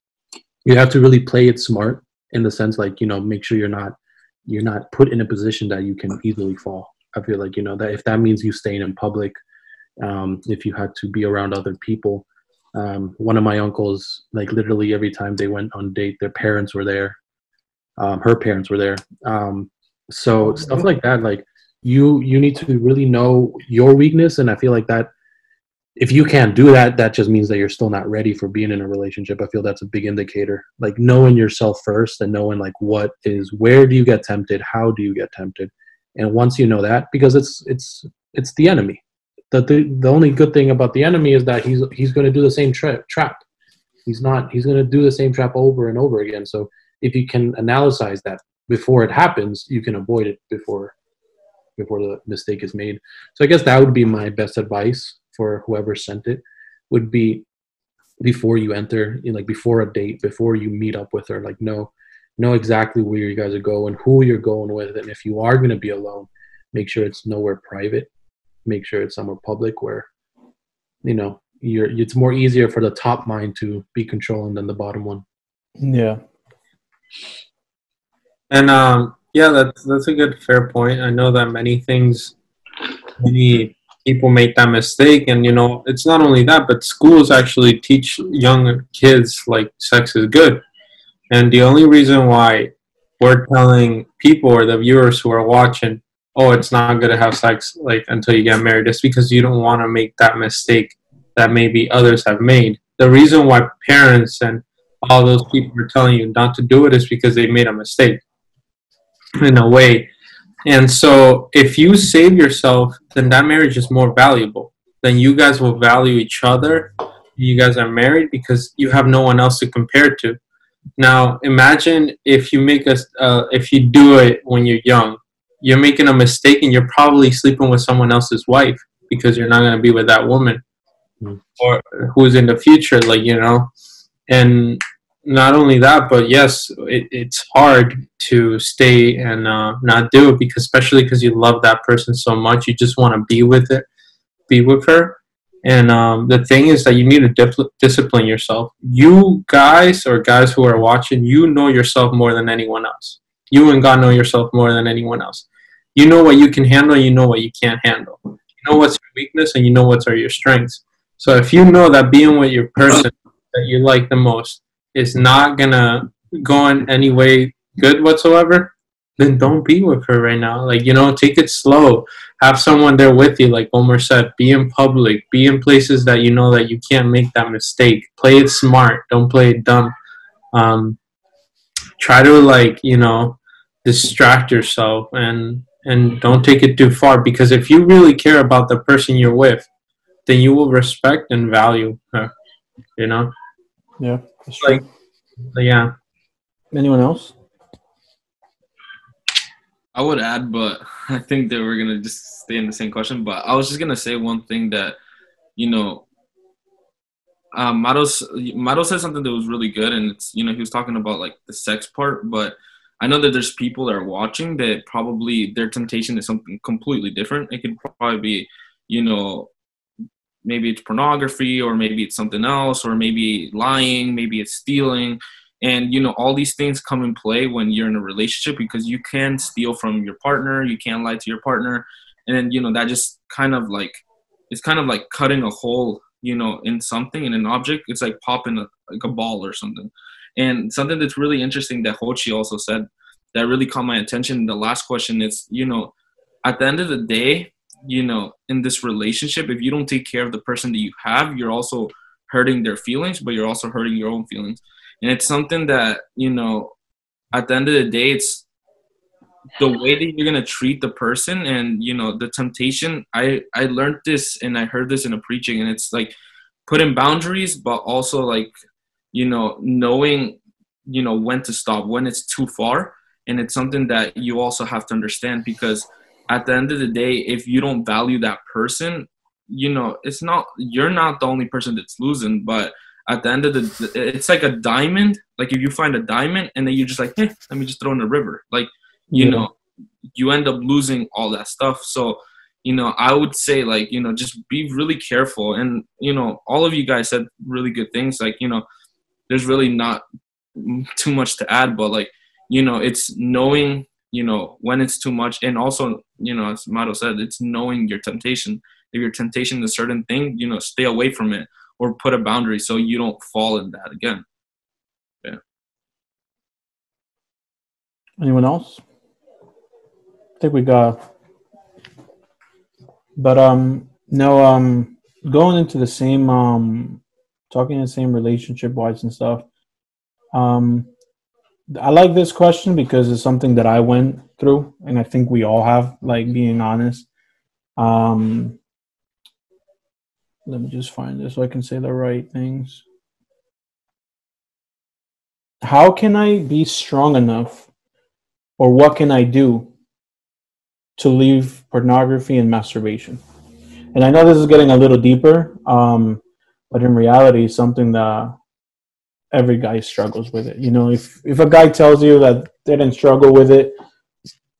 Speaker 5: you have to really play it smart in the sense like, you know, make sure you're not put in a position that you can easily fall. I feel like, you know, that if that means you staying in public, if you had to be around other people. One of my uncles, like literally every time they went on a date, their parents were there. Her parents were there. So stuff like that, like you need to really know your weakness. And I feel like that if you can't do that, that just means that you're still not ready for being in a relationship. I feel that's a big indicator, like knowing yourself first and knowing like where do you get tempted? How do you get tempted? And once you know that, because it's the enemy. The only good thing about the enemy is that he's going to do the same trap. He's going to do the same trap over and over again. So if you can analyze that before it happens, you can avoid it before the mistake is made. So I guess that would be my best advice for whoever sent it, would be before you enter, like before a date, before you meet up with her, like know exactly where you guys are going, who you're going with, and if you are going to be alone, make sure it's nowhere private. Make sure it's somewhere public where, you know, it's more easier for the top mind to be controlling than the bottom one.
Speaker 1: Yeah.
Speaker 4: And yeah, that's a good fair point. I know that many people make that mistake, and you know, it's not only that, but schools actually teach young kids like sex is good. And the only reason why we're telling people or the viewers who are watching, oh, it's not good to have sex like until you get married, it's because you don't want to make that mistake that maybe others have made. The reason why parents and all those people are telling you not to do it is because they made a mistake in a way. And so if you save yourself, then that marriage is more valuable. Then you guys will value each other. You guys are married because you have no one else to compare to. Now, imagine if you if you do it when you're young, you're making a mistake and you're probably sleeping with someone else's wife because you're not going to be with that woman or who's in the future, like, you know. And not only that, but yes, it's hard to stay and not do it, because especially because you love that person so much, you just want to be with her. And the thing is that you need to discipline yourself. You guys, or guys who are watching, you know yourself more than anyone else. You and God know yourself more than anyone else. You know what you can handle, you know what you can't handle. You know what's your weakness, and you know what are your strengths. So if you know that being with your person that you like the most is not going to go in any way good whatsoever, then don't be with her right now. Like, you know, take it slow. Have someone there with you, like Omar said. Be in public. Be in places that you know that you can't make that mistake. Play it smart. Don't play it dumb. Try to, like, you know, distract yourself and don't take it too far, because if you really care about the person you're with, then you will respect and value her, you know?
Speaker 1: Yeah, that's true.
Speaker 4: Yeah.
Speaker 1: Anyone else?
Speaker 3: I would add, but I think that we're going to just stay in the same question. But I was just going to say one thing that, you know, Mato said something that was really good. And it's, you know, he was talking about like the sex part. But I know that there's people that are watching that probably their temptation is something completely different. It could probably be, you know, maybe it's pornography, or maybe it's something else, or maybe lying, maybe it's stealing. And, you know, all these things come in play when you're in a relationship, because you can steal from your partner, you can lie to your partner. And then, you know, that just kind of like, it's kind of like cutting a hole, you know, in something, in an object. It's like popping a ball or something. And something that's really interesting that Hochi also said that really caught my attention, the last question is, you know, at the end of the day, you know, in this relationship, if you don't take care of the person that you have, you're also hurting their feelings, but you're also hurting your own feelings. And it's something that, you know, at the end of the day, it's the way that you're going to treat the person. And, you know, the temptation, I learned this and I heard this in a preaching, and it's like putting boundaries, but also like, you know, knowing, you know, when to stop, when it's too far. And it's something that you also have to understand, because at the end of the day, if you don't value that person, you know, you're not the only person that's losing, but at the end of it's like a diamond. Like if you find a diamond and then you're just like, hey, let me just throw in the river. Like, you know, you end up losing all that stuff. So, you know, I would say, like, you know, just be really careful. And, you know, all of you guys said really good things. Like, you know, there's really not too much to add, but, like, you know, it's knowing, you know, when it's too much. And also, you know, as Mato said, it's knowing your temptation. If your temptation is a certain thing, you know, stay away from it or put a boundary so you don't fall in that again. Yeah.
Speaker 1: Anyone else? I think we got, but no, going into the same talking the same relationship wise and stuff. I like this question because it's something that I went through, and I think we all have, like, being honest. Let me just find this so I can say the right things. How can I be strong enough, or what can I do to leave pornography and masturbation? And I know this is getting a little deeper, but in reality, it's something that every guy struggles with it. You know, if a guy tells you that they didn't struggle with it,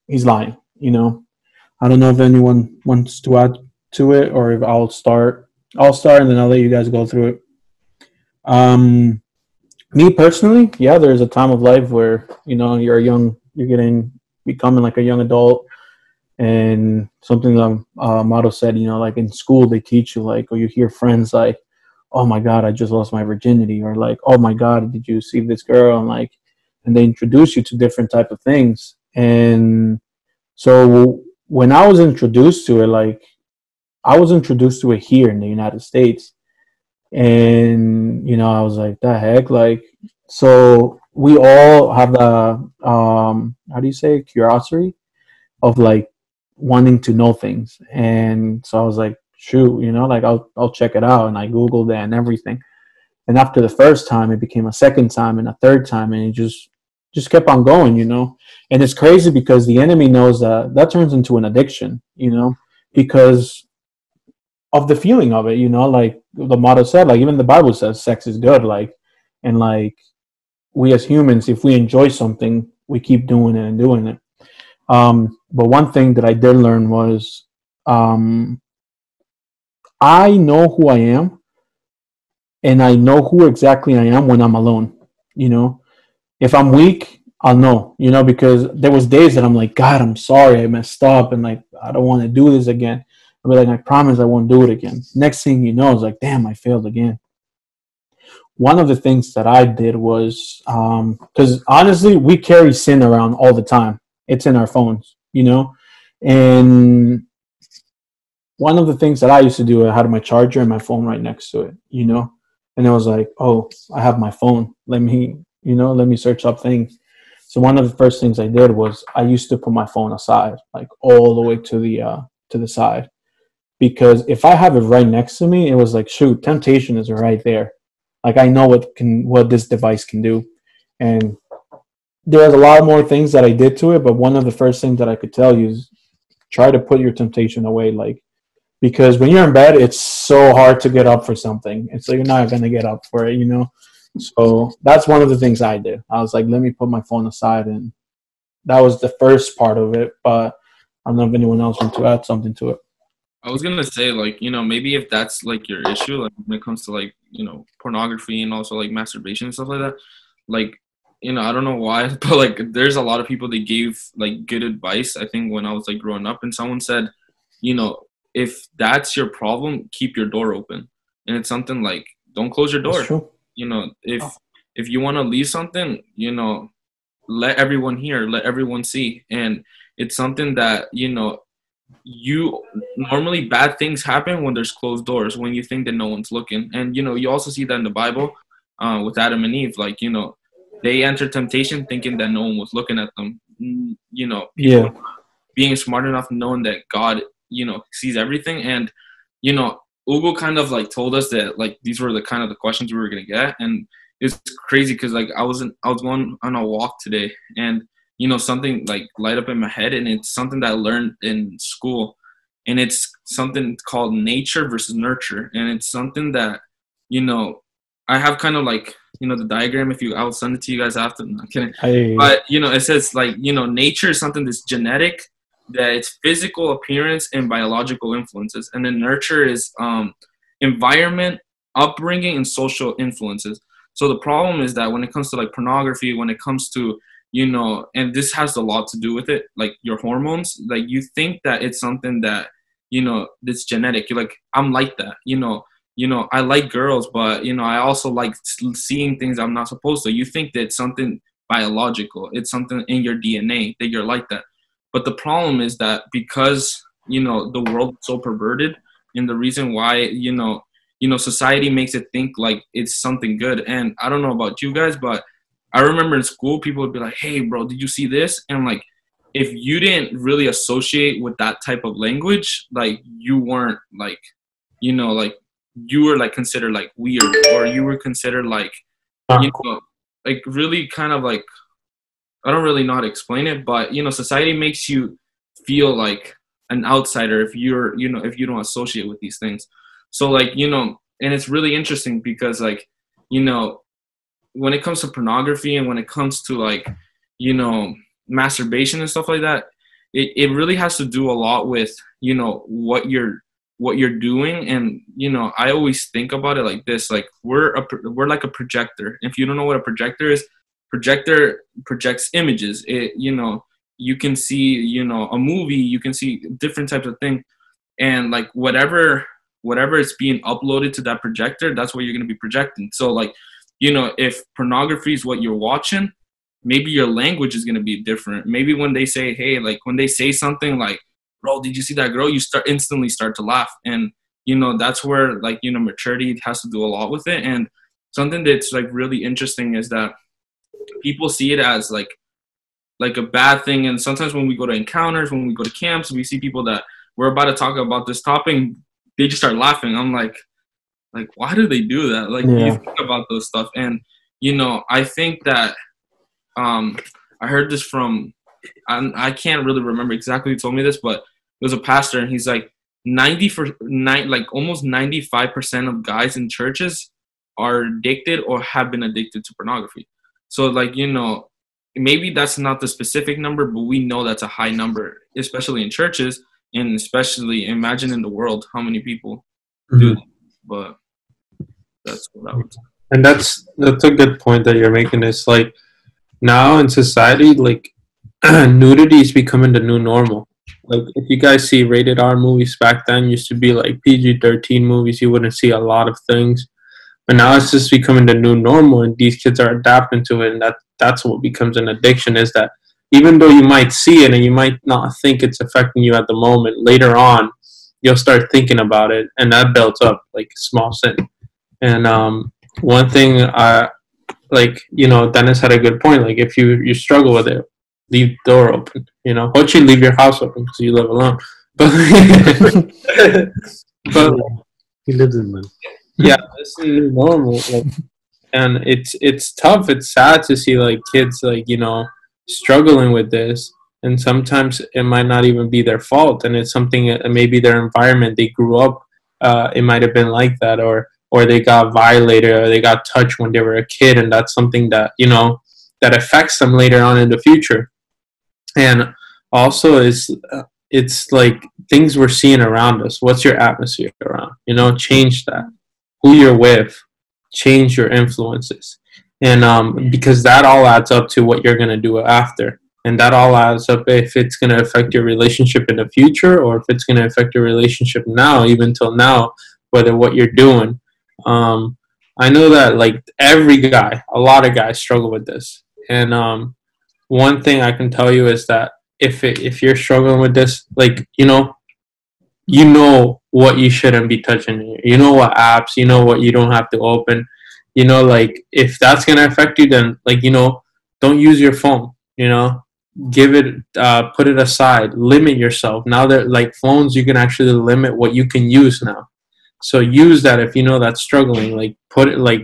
Speaker 1: he's lying. You know, I don't know if anyone wants to add to it, or if I'll start, and then I'll let you guys go through it. Me personally, yeah, there's a time of life where, you know, you're becoming like a young adult, and something that Mato said, you know, like in school they teach you, like, or you hear friends like, oh my God, I just lost my virginity, or like, oh my God, did you see this girl? And like, and they introduce you to different type of things. And so when I was introduced to it, like, I was introduced to it here in the United States. And, you know, I was like, the heck? Like, so we all have the, how do you say, curiosity of, like, wanting to know things. And so I was like, shoot, you know, like, I'll check it out. And I Googled it and everything. And after the first time, it became a second time and a third time. And it just kept on going, you know. And it's crazy because the enemy knows that turns into an addiction, you know, because of the feeling of it, you know, like the motto said, like, even the Bible says sex is good. Like, and like, we as humans, if we enjoy something, we keep doing it and doing it. But one thing that I did learn was, I know who I am, and I know who exactly I am when I'm alone. You know, if I'm weak, I'll know, you know, because there was days that I'm like, God, I'm sorry, I messed up, and like, I don't want to do this again. I'll be like, I promise I won't do it again. Next thing you know, it's like, damn, I failed again. One of the things that I did was, because honestly, we carry sin around all the time. It's in our phones, you know, and one of the things that I used to do, I had my charger and my phone right next to it, you know, and I was like, oh, I have my phone. Let me search up things. So one of the first things I did was I used to put my phone aside, like all the way to the side, because if I have it right next to me, it was like, shoot, temptation is right there. Like, I know what this device can do. And there's a lot more things that I did to it, but one of the first things that I could tell you is try to put your temptation away. Like, because when you're in bed, it's so hard to get up for something. It's like, you're not going to get up for it, you know? So that's one of the things I did. I was like, let me put my phone aside. And that was the first part of it. But I don't know if anyone else wants to add something to it.
Speaker 3: I was going to say, like, you know, maybe if that's, like, your issue, like, when it comes to, like, you know, pornography and also, like, masturbation and stuff like that, like, you know, I don't know why, but, like, there's a lot of people that gave, like, good advice, I think, when I was, like, growing up. And someone said, you know, if that's your problem, keep your door open. And it's something like, don't close your door.
Speaker 1: That's true.
Speaker 3: You know, if you want to leave something, you know, let everyone hear, let everyone see. And it's something that, you know, normally bad things happen when there's closed doors, when you think that no one's looking. And, you know, you also see that in the Bible with Adam and Eve. Like, you know, they entered temptation thinking that no one was looking at them. You know, being smart enough, knowing that God, you know, sees everything. And, you know, Ugo kind of, like, told us that, like, these were the kind of the questions we were going to get. And it's crazy because, like, I was going on a walk today, and, you know, something, like, light up in my head, and it's something that I learned in school. And it's something called nature versus nurture. And it's something that, you know, I have kind of like, the diagram. I'll send it to you guys after. I'm not kidding.
Speaker 1: Hey.
Speaker 3: But, it says like, nature is something that's genetic, that it's physical appearance and biological influences. And then nurture is environment, upbringing, and social influences. So the problem is that when it comes to like pornography, when it comes to, and this has a lot to do with it, like your hormones, like you think that it's something that, that's genetic. You're like, I'm like that, I like girls, but, I also like seeing things I'm not supposed to. You think that it's something biological. It's something in your DNA that you're like that. But the problem is that because, the world is so perverted, and the reason why, society makes it think like it's something good. And I don't know about you guys, but I remember in school, people would be like, hey, bro, did you see this? And like, if you didn't really associate with that type of language, like you weren't like, like you were like considered like weird, or you were considered like, like really kind of like, I don't really know how to explain it, but, society makes you feel like an outsider if you're, if you don't associate with these things. So like, and it's really interesting because like, when it comes to pornography and when it comes to like, masturbation and stuff like that, it really has to do a lot with, what you're doing. And, I always think about it like this, like we're like a projector. If you don't know what a projector is, projector projects images. It, you can see, a movie, you can see different types of things. And like whatever is being uploaded to that projector, that's what you're going to be projecting. So like, if pornography is what you're watching, maybe your language is going to be different. Maybe when they say, hey, like when they say something like, bro, did you see that girl? You instantly start to laugh. And, that's where like, maturity has to do a lot with it. And something that's like really interesting is that people see it as like a bad thing. And sometimes when we go to encounters, when we go to camps, we see people that we're about to talk about this topic, they just start laughing. I'm like, why do they do that? Like, you think about those stuff. And, I think that I heard this from, I can't really remember exactly who told me this, but it was a pastor, and he's like, almost 95% of guys in churches are addicted or have been addicted to pornography. So, like, maybe that's not the specific number, but we know that's a high number, especially in churches, and especially imagine in the world how many people do that. But that's what I would say.
Speaker 4: And that's a good point that you're making. It's like now in society, like nudity is becoming the new normal. Like if you guys see rated R movies back then, used to be like PG-13 movies. You wouldn't see a lot of things, but now it's just becoming the new normal, and these kids are adapting to it. And that's what becomes an addiction. Is that even though you might see it and you might not think it's affecting you at the moment, later on you'll start thinking about it, and that builds up like small sin. And one thing, Dennis had a good point. Like if you struggle with it, leave the door open. Hopefully leave your house open because you live alone. But
Speaker 5: he lives in them.
Speaker 4: Yeah, this is normal. Like, and it's tough. It's sad to see like kids like struggling with this, and sometimes it might not even be their fault, and it's something maybe their environment they grew up. It might have been like that, or they got violated, or they got touched when they were a kid, and that's something that that affects them later on in the future. And also it's like things we're seeing around us. What's your atmosphere around? Change that. Who you're with, change your influences. And because that all adds up to what you're going to do after. And that all adds up if it's going to affect your relationship in the future, or if it's going to affect your relationship now, even till now, whether what you're doing. I know that like a lot of guys struggle with this. And one thing I can tell you is that if you're struggling with this, like, you know what you shouldn't be touching. You know what apps, what you don't have to open. Like if that's going to affect you, then like, don't use your phone, give it, put it aside, limit yourself. Now that like phones, you can actually limit what you can use now. So use that if that's struggling, like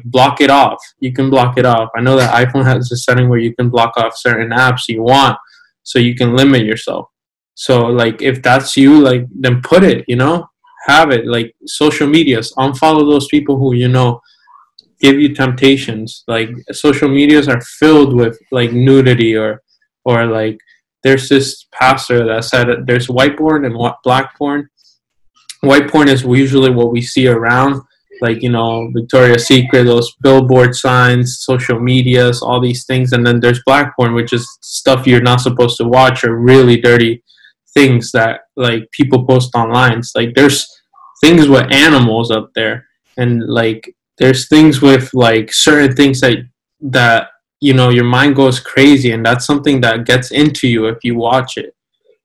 Speaker 4: block it off. You can block it off. I know that iPhone has a setting where you can block off certain apps you want, so you can limit yourself. So like if that's you, like then put it, have it. Like social medias, unfollow those people who give you temptations. Like social medias are filled with like nudity or like there's this pastor that said there's white porn and black porn. White porn is usually what we see around, like, you know, Victoria's Secret, those billboard signs, social medias, all these things. And then there's black porn, which is stuff you're not supposed to watch, or really dirty things that like people post online. It's like there's things with animals up there, and like there's things with like certain things that you know, your mind goes crazy, and that's something that gets into you if you watch it.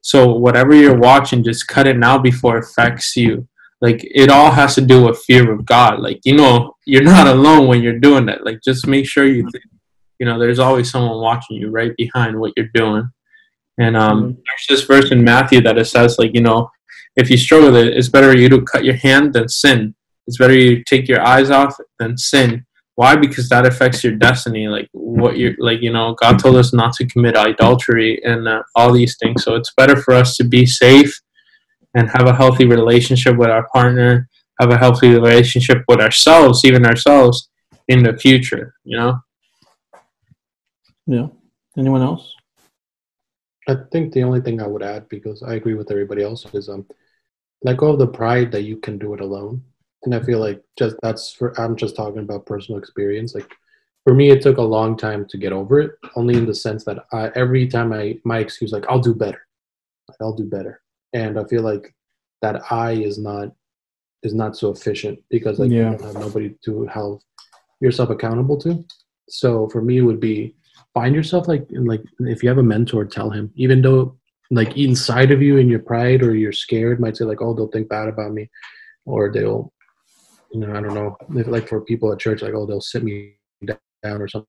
Speaker 4: So whatever you're watching, just cut it now before it affects you. Like, it all has to do with fear of God. Like, you know, you're not alone when you're doing that. Like, just make sure you know, there's always someone watching you right behind what you're doing. And there's this verse in Matthew that it says, like, you know, if you struggle with it, it's better you to cut your hand than sin. It's better you take your eyes off than sin. Why? Because that affects your destiny. Like, what you're, like, you know, God told us not to commit adultery and all these things. So it's better for us to be safe and have a healthy relationship with our partner, have a healthy relationship with ourselves, even ourselves, in the future, you know?
Speaker 1: Yeah. Anyone else?
Speaker 5: I think the only thing I would add, because I agree with everybody else, is let go of the pride that you can do it alone. And I feel like I'm just talking about personal experience. Like, for me, it took a long time to get over it, only in the sense that every time my excuse, like, I'll do better. And I feel like that is not so efficient, because like you don't have nobody to hold yourself accountable to. So for me, it would be find yourself, like if you have a mentor, tell him, even though like inside of you in your pride or you're scared might say like, oh, they'll think bad about me, or they'll, you know, I don't know, if, like for people at church, like, oh, they'll sit me down or something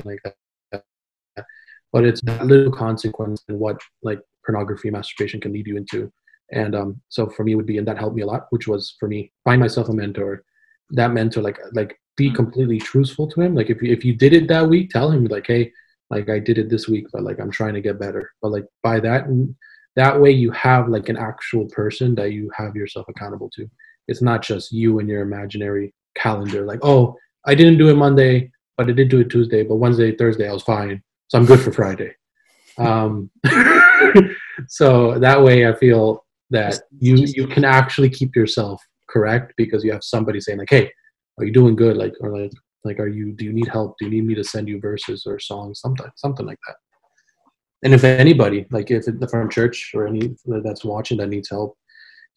Speaker 5: like that. But it's that little consequence and what like pornography, masturbation can lead you into. And so for me, it would be, and that helped me a lot, which was for me, find myself a mentor. That mentor, like be completely truthful to him. Like if you did it that week, tell him like, hey, like I did it this week, but like I'm trying to get better. But like by that way you have like an actual person that you have yourself accountable to. It's not just you and your imaginary calendar. Like, oh, I didn't do it Monday, but I did do it Tuesday, but Wednesday, Thursday, I was fine. So I'm good for Friday. So that way I feel that you can actually keep yourself correct, because you have somebody saying like, hey, are you doing good? Like, or like, do you need help? Do you need me to send you verses or songs? Something like that. And if anybody, like if from church or any that's watching that needs help,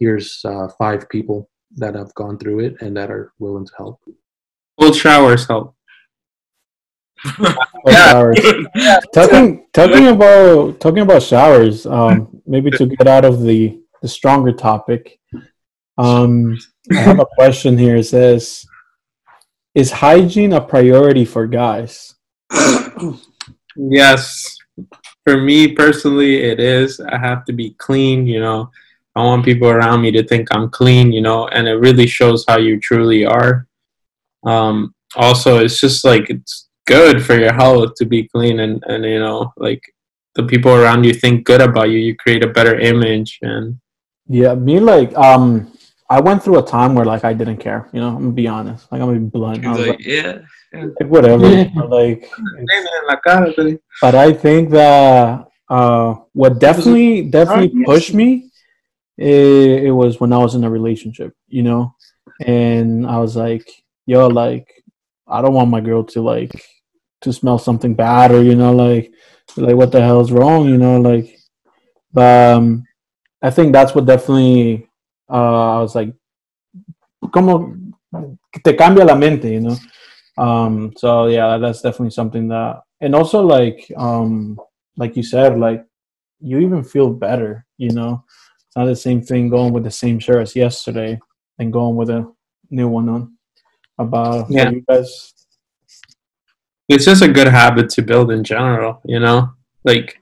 Speaker 5: here's 5 people that have gone through it and that are willing to help.
Speaker 4: Cold showers help.
Speaker 1: Showers. Talking about showers. Maybe to get out of the stronger topic. I have a question here. It says, is hygiene a priority for guys?
Speaker 4: Yes. For me personally, it is. I have to be clean, you know. I want people around me to think I'm clean, you know, and it really shows how you truly are. Also, it's just like, it's good for your health to be clean, and you know, like the people around you think good about you. You create a better image. And
Speaker 1: yeah, me, like, I went through a time where like I didn't care, you know, I'm gonna be honest. Like, I'm gonna be blunt. I was like, like, whatever. Like, but I think that what definitely pushed me, it was when I was in a relationship, you know, and I was like, yo, like, I don't want my girl to smell something bad, or, you know, like what the hell's wrong, you know, like. But I think that's what definitely I was like, como te cambia la mente, you know. So yeah, that's definitely something that, and also like you said, like, you even feel better, you know. It's not the same thing going with the same shirt as yesterday and going with a new one on. About you guys.
Speaker 4: It's just a good habit to build in general, you know. Like,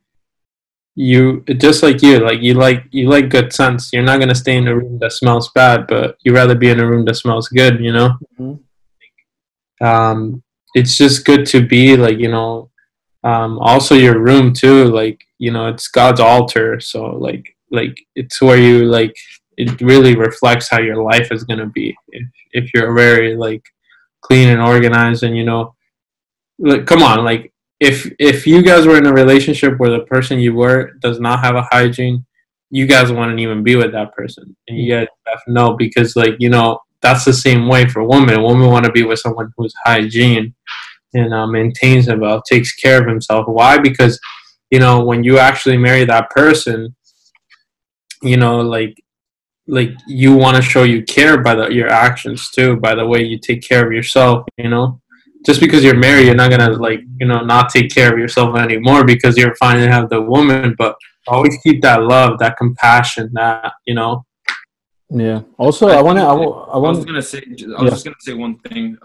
Speaker 4: you just like you like good scents. You're not gonna stay in a room that smells bad, but you rather be in a room that smells good, you know. Mm-hmm. It's just good to be like, you know. Also your room too, like, you know, it's God's altar, so like it's where you, like, it really reflects how your life is gonna be if you're very like clean and organized, and like, come on, like if you guys were in a relationship where the person you were does not have a hygiene, you guys wouldn't even be with that person, and you guys have to know, because like that's the same way for women. Women want to be with someone who's hygiene and maintains himself, takes care of himself. Why? Because when you actually marry that person, like you want to show you care by your actions too, by the way you take care of yourself. Just because you're married, you're not gonna like not take care of yourself anymore because you're finally have the woman. But always keep that love, that compassion, that.
Speaker 1: Yeah. Also, I was
Speaker 3: just gonna say one thing.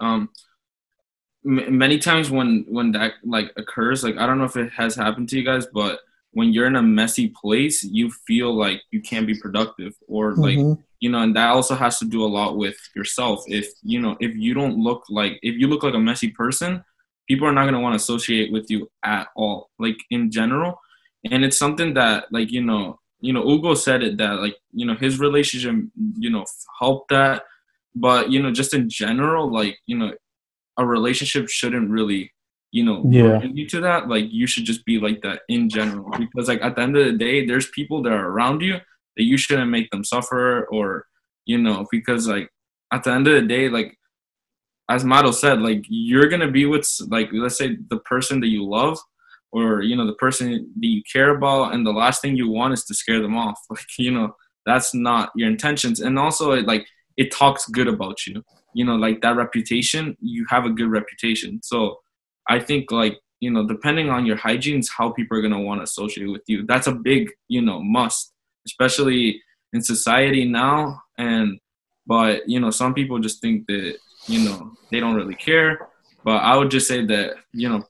Speaker 3: Many times when that like occurs, like I don't know if it has happened to you guys, but when you're in a messy place, you feel like you can't be productive, or like and that also has to do a lot with yourself. If you look like a messy person, people are not gonna want to associate with you at all, like in general. And it's something that like Ugo said it, that like his relationship helped that, but just in general, like a relationship shouldn't really bring you to that. Like you should just be like that in general, because like at the end of the day, there's people that are around you that you shouldn't make them suffer, or because like at the end of the day, like as Mato said, like you're gonna be with, like, let's say the person that you love, or the person that you care about, and the last thing you want is to scare them off. Like that's not your intentions. And also it talks good about you, like that reputation, you have a good reputation. So I think like depending on your hygiene is how people are going to want to associate with you. That's a big must, especially in society now. But some people just think that they don't really care. But I would just say that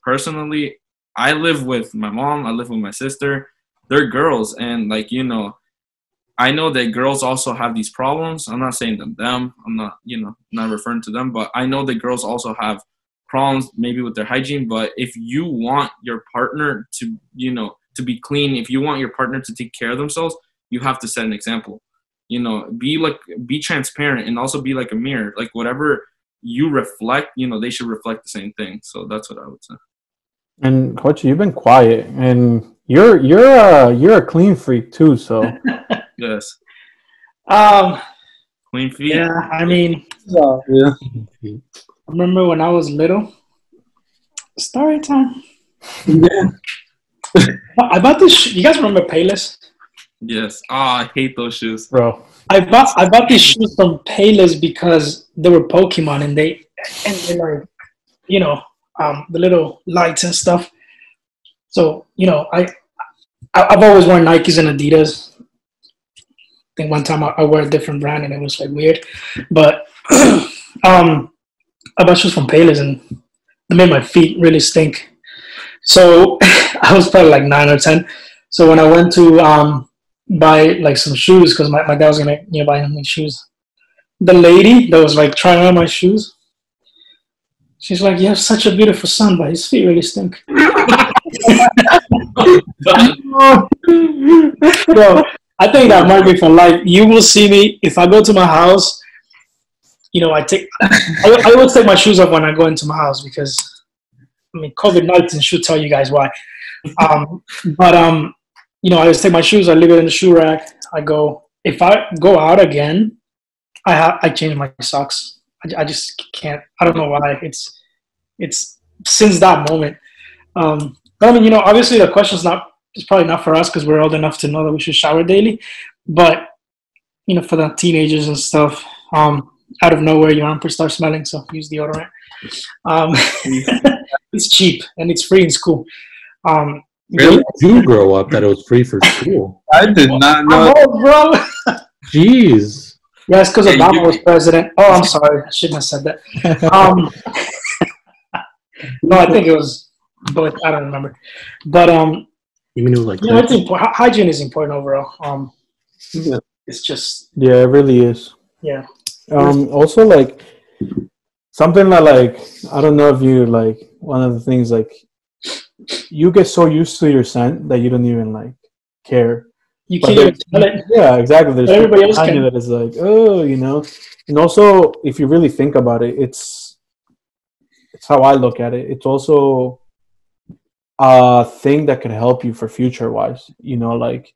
Speaker 3: personally, I live with my mom, I live with my sister. They're girls, and like I know that girls also have these problems. I'm not saying them. I'm not not referring to them, but I know that girls also have problems maybe with their hygiene. But if you want your partner to to be clean, if you want your partner to take care of themselves, you have to set an example. Be transparent, and also be like a mirror. Like whatever you reflect, they should reflect the same thing. So that's what I would say.
Speaker 1: And Coach, you've been quiet, and you're a clean freak too. So
Speaker 3: yes, clean feet.
Speaker 2: Yeah, I mean, I remember when I was little. Story time.
Speaker 4: Yeah.
Speaker 2: I bought this. You guys remember Payless?
Speaker 3: Yes. I hate those shoes,
Speaker 1: bro.
Speaker 2: I bought these shoes from Payless because they were Pokemon, and they like the little lights and stuff. So I've always worn Nikes and Adidas. I think one time I wore a different brand and it was like weird, but I bought shoes from Payless and they made my feet really stink. So I was probably like 9 or 10. So when I went to buy like some shoes, because my dad was gonna buy me shoes, the lady that was like trying on my shoes, she's like, "You have such a beautiful son, but his feet really stink." Bro, I think that might be for life. You will see me if I go to my house. I always take my shoes off when I go into my house because COVID-19 should tell you guys why. I just take my shoes. I leave it in the shoe rack. I go. If I go out again, I change my socks. I just can't. I don't know why. It's since that moment. But obviously the question's it's probably not for us because we're old enough to know that we should shower daily. But for the teenagers and stuff, out of nowhere your armpits start smelling, so use deodorant. It's cheap and it's free in school.
Speaker 5: Really? You grow up that it was free for school.
Speaker 4: I did not know.
Speaker 2: Oh, bro.
Speaker 5: Jeez.
Speaker 2: Yeah, it's because Obama was president. Oh, I'm sorry. I shouldn't have said that. No, I think it was both. I don't remember. But
Speaker 5: you mean it was like
Speaker 2: it's important. Hygiene is important overall. It's just
Speaker 1: it really is.
Speaker 2: Yeah.
Speaker 1: Also, like something that like I don't know if you like one of the things like you get so used to your scent that you don't even like care.
Speaker 2: You can't even smell it.
Speaker 1: Yeah, exactly. There's
Speaker 2: everybody else
Speaker 1: can. That is like, oh, And also, if you really think about it, it's it's how I look at it. It's also a thing that could help you for future wise. You know, like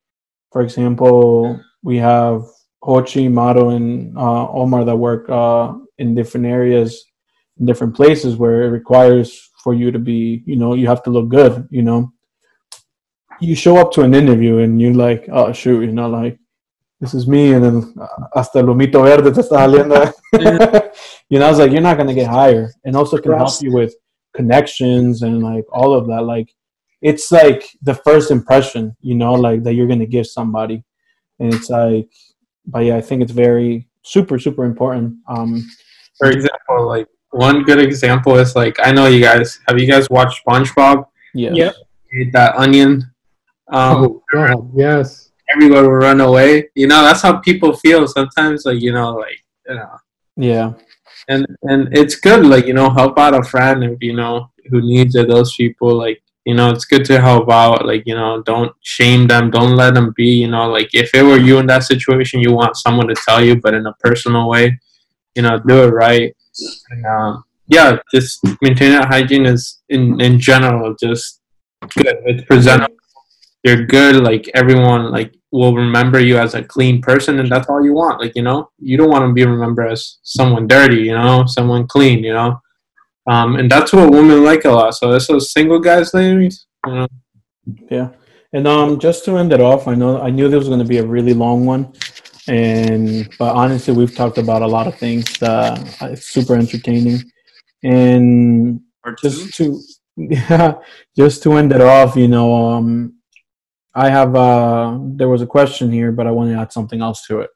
Speaker 1: for example, we have Hochi, Mato, and Omar that work in different areas, in different places where it requires for you to be, you know, you have to look good. You know, you show up to an interview and you're like, oh shoot, you know, like this is me, and then hasta el humito verde te está saliendo. You know, it's like you're not gonna get hired, and also can help you with connections and like all of that. Like it's like the first impression, you know, like that you're gonna give somebody, and it's like, but yeah, I think it's very super important.
Speaker 4: For example, like one good example is like I know you guys have you guys watched SpongeBob?
Speaker 1: Yeah.
Speaker 2: Yep.
Speaker 4: Eat that onion.
Speaker 5: Oh God, yes.
Speaker 4: Everyone will run away. You know, that's how people feel sometimes. Like you know, like you know.
Speaker 1: Yeah.
Speaker 4: And it's good, like you know, help out a friend if you know who needs it. Those people, like you know, it's good to help out. Like you know, don't shame them. Don't let them be. You know, like if it were you in that situation, you want someone to tell you, but in a personal way. You know, do it right. And, yeah, just maintain that hygiene is in general just good. It's presentable. You're good. Like everyone, like will remember you as a clean person, and that's all you want. Like you know, you don't want to be remembered as someone dirty. You know, someone clean. You know, and that's what women like a lot. So it's those single guys, ladies. You know?
Speaker 1: Yeah. And just to end it off, I knew this was going to be a really long one, but honestly, we've talked about a lot of things. It's super entertaining, and just to end it off, you know, I have there was a question here, but I want to add something else to it.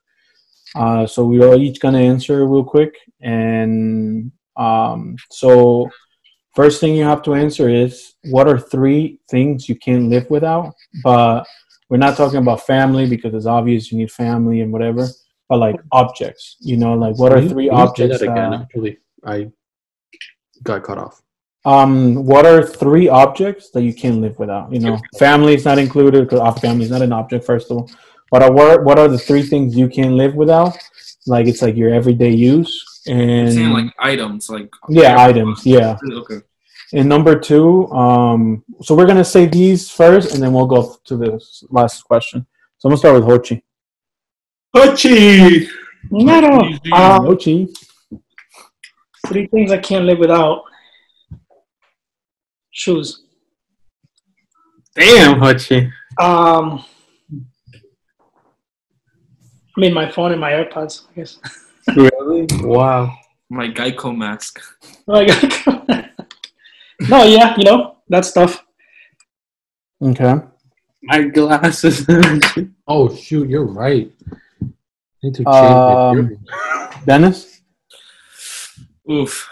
Speaker 1: So we are each going to answer real quick, and so first thing you have to answer is, what are 3 things you can't live without? But we're not talking about family because it's obvious you need family and whatever, but like objects, you know, like what are 3 objects?
Speaker 5: Say that again, actually, I got cut off.
Speaker 1: What are 3 objects that you can't live without? You know, family is not included because our family is not an object, first of all. What are the 3 things you can't live without? Like it's like your everyday use. And
Speaker 3: you're saying like items, like
Speaker 1: items, yeah.
Speaker 3: Okay.
Speaker 1: And number 2, so we're gonna say these first, and then we'll go to the last question. So I'm gonna start with Hochi.
Speaker 4: Hochi.
Speaker 1: Hochi.
Speaker 2: 3 things I can't live without. Shoes.
Speaker 4: Damn, Hochi.
Speaker 2: I mean, my phone and my AirPods, I guess.
Speaker 4: Really? Wow.
Speaker 3: My Geico mask.
Speaker 2: No, yeah, you know, that stuff.
Speaker 1: Okay.
Speaker 4: My glasses.
Speaker 5: Oh shoot, you're right. I need to change it.
Speaker 1: Dennis?
Speaker 3: Oof.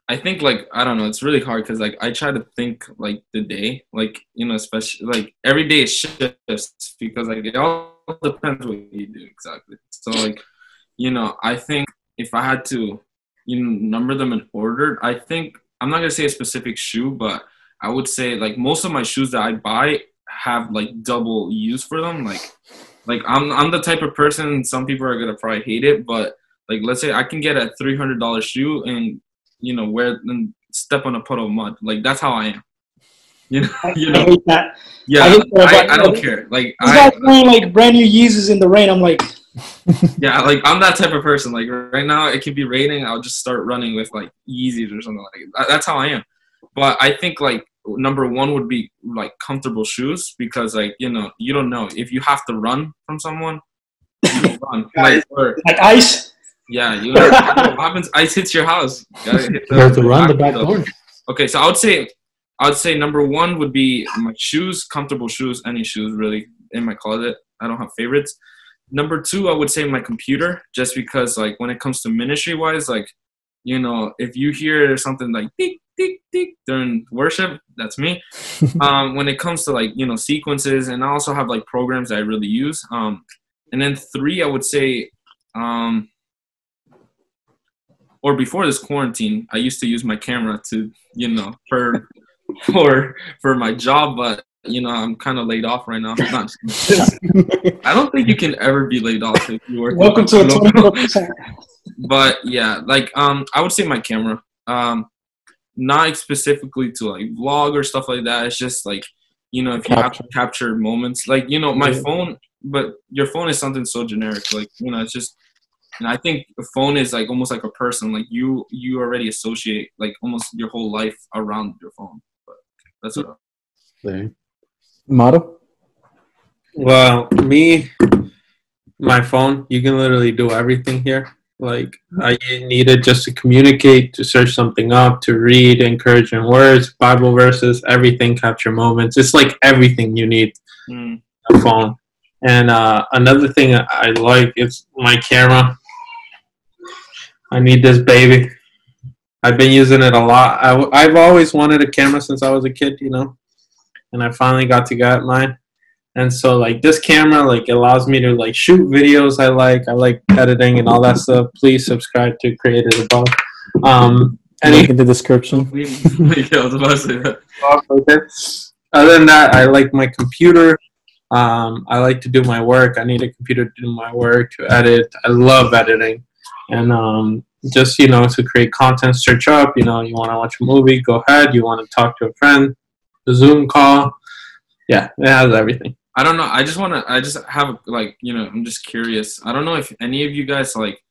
Speaker 3: I think like I don't know. It's really hard because like I try to think like the day, like you know, especially like every day shifts because like it all depends what you do exactly. So like you know, I think if I had to number them in order, I think I'm not gonna say a specific shoe, but I would say like most of my shoes that I buy have like double use for them. Like I'm the type of person. Some people are gonna probably hate it, but like let's say I can get a $300 shoe and you know, wear and step on a puddle of mud. Like that's how I am. You know.
Speaker 2: I hate that.
Speaker 3: Yeah, I don't care. Like
Speaker 2: I wearing like brand new Yeezys in the rain. I'm like,
Speaker 3: yeah, like I'm that type of person. Like right now, it could be raining. I'll just start running with like Yeezys or something like that. That's how I am. But I think like number 1 would be like comfortable shoes because like you know you don't know if you have to run from someone. You don't run
Speaker 2: like ice.
Speaker 3: Yeah, you know, what happens? Ice hits your house. You
Speaker 5: have to run the back door.
Speaker 3: Okay, so I would say number 1 would be my shoes, comfortable shoes, any shoes really in my closet. I don't have favorites. Number 2, I would say my computer, just because like when it comes to ministry wise, like you know, if you hear something like tick tick tick during worship, that's me. When it comes to like you know sequences, and I also have like programs that I really use. And then 3, I would say. Or before this quarantine, I used to use my camera to, you know, for my job, but you know, I'm kind of laid off right now. I don't think you can ever be laid off if you work.
Speaker 2: Welcome to a 24%.
Speaker 3: But yeah, like I would say my camera. not specifically to like vlog or stuff like that. It's just like, you know, if you have to capture moments, like, you know, my phone, but your phone is something so generic, like, you know, it's just, and I think a phone is like almost like a person, like you already associate like almost your whole life around your phone. But that's what
Speaker 5: There.
Speaker 1: Motto?
Speaker 4: Well, my phone, you can literally do everything here. Like, I need it just to communicate, to search something up, to read encouraging words, Bible verses, everything, capture moments. It's like everything you need on a phone. And another thing I like is my camera. I need this baby. I've been using it a lot. I've always wanted a camera since I was a kid, you know, and I finally got to get mine. And so, like, this camera, like, allows me to, like, shoot videos I like editing and all that stuff. Please subscribe to Creators Above.
Speaker 1: Link in the description.
Speaker 3: Yeah, I was about to say that.
Speaker 4: Other than that, I like my computer. I like to do my work. I need a computer to do my work, to edit. I love editing. And just, you know, to create content, search up, you know, you want to watch a movie, go ahead. You want to talk to a friend, the Zoom call. Yeah, it has everything.
Speaker 3: I don't know. I just have, like, you know, I'm just curious. I don't know if any of you guys, like,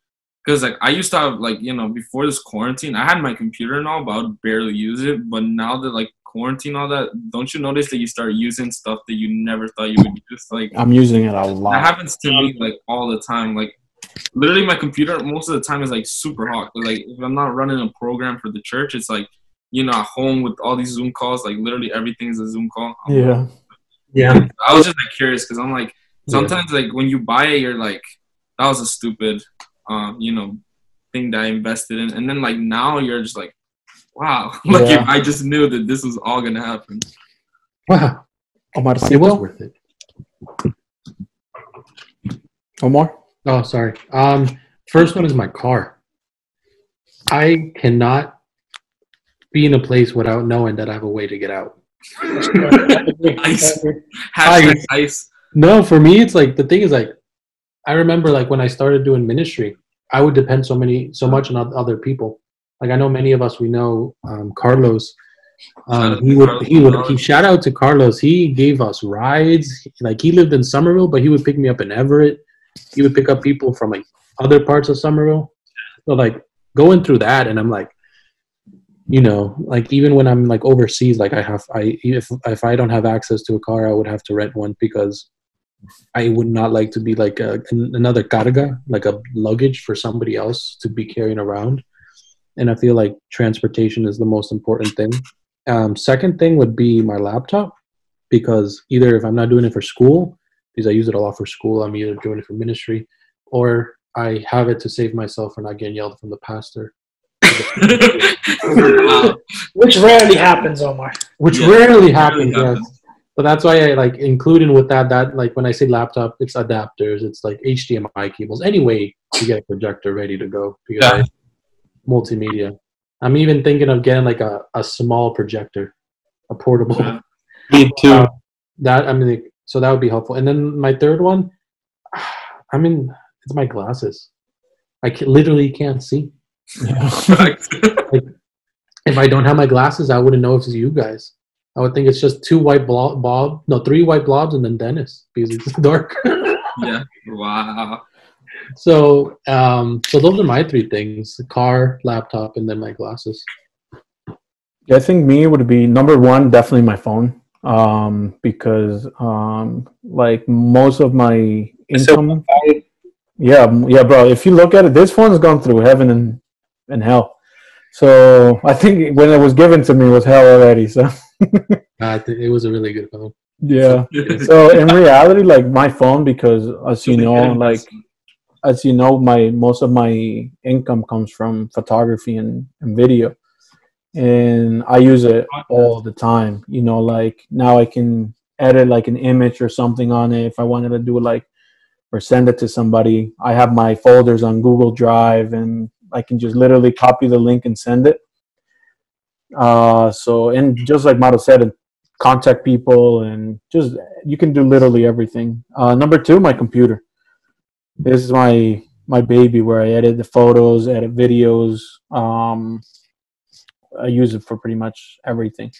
Speaker 3: because, like, I used to have, like, you know, before this quarantine, I had my computer and all, but I would barely use it. But now that, like, quarantine, all that, don't you notice that you start using stuff that you never thought you would use? Like,
Speaker 1: I'm using it a lot.
Speaker 3: That happens to me, like, all the time. Like, literally, my computer, most of the time, is, like, super hot. But, like, if I'm not running a program for the church, it's, like, you know, at home with all these Zoom calls, like, literally everything is a Zoom call.
Speaker 4: Yeah.
Speaker 3: I was just, like, curious because I'm, like, sometimes, like, when you buy it, you're, like, that was a stupid, you know, thing that I invested in. And then, like, now you're just, like, wow. Like, if I just knew that this was all going to happen.
Speaker 5: Wow. It was worth it.
Speaker 1: One more?
Speaker 5: Oh, sorry. First one is my car. I cannot be in a place without knowing that I have a way to get out.
Speaker 3: Ice.
Speaker 5: No, for me, it's like, the thing is, like, I remember, like, when I started doing ministry, I would depend so much on other people. Like, I know many of us, we know Carlos. He shout out to Carlos. He gave us rides. Like, he lived in Somerville, but he would pick me up in Everett. He would pick up people from, like, other parts of Somerville. So, like, going through that, and I'm like, you know, like, even when I'm, like, overseas, like, if I don't have access to a car, I would have to rent one, because I would not like to be like another carga, like a luggage for somebody else to be carrying around. And I feel like transportation is the most important thing. Second thing would be my laptop, because either if I'm not doing it for school, because I use it a lot for school, I'm either doing it for ministry, or I have it to save myself from not getting yelled from the pastor.
Speaker 2: Which rarely happens, Omar.
Speaker 5: Rarely happens, yes. But that's why I, like, including with that, like, when I say laptop, it's adapters, it's like HDMI cables. Anyway, to get a projector ready to go, because multimedia. I'm even thinking of getting, like, a small projector, a portable.
Speaker 4: Me too.
Speaker 5: So that would be helpful. And then my third one, it's my glasses. I literally can't see. Like, if I don't have my glasses, I wouldn't know if it's you guys. I would think it's just three white blobs, and then Dennis, because it's dark.
Speaker 3: Yeah. Wow.
Speaker 5: So those are my three things: the car, laptop, and then my glasses.
Speaker 1: Yeah, I think me would be number one, definitely my phone. Because like, most of my income. Yeah, bro. If you look at it, this phone's gone through heaven and hell. So I think when it was given to me, it was hell already. So
Speaker 5: it was a really good phone.
Speaker 1: Yeah. So in reality, like, my phone, because as you know, most of my income comes from photography and video, and I use it all the time. You know, like, now I can edit, like, an image or something on it if I wanted to do, like, or send it to somebody. I have my folders on Google Drive, and I can just literally copy the link and send it. And just like Mato said, contact people, and just, you can do literally everything. Number two, my computer. This is my baby, where I edit the photos, edit videos. I use it for pretty much everything.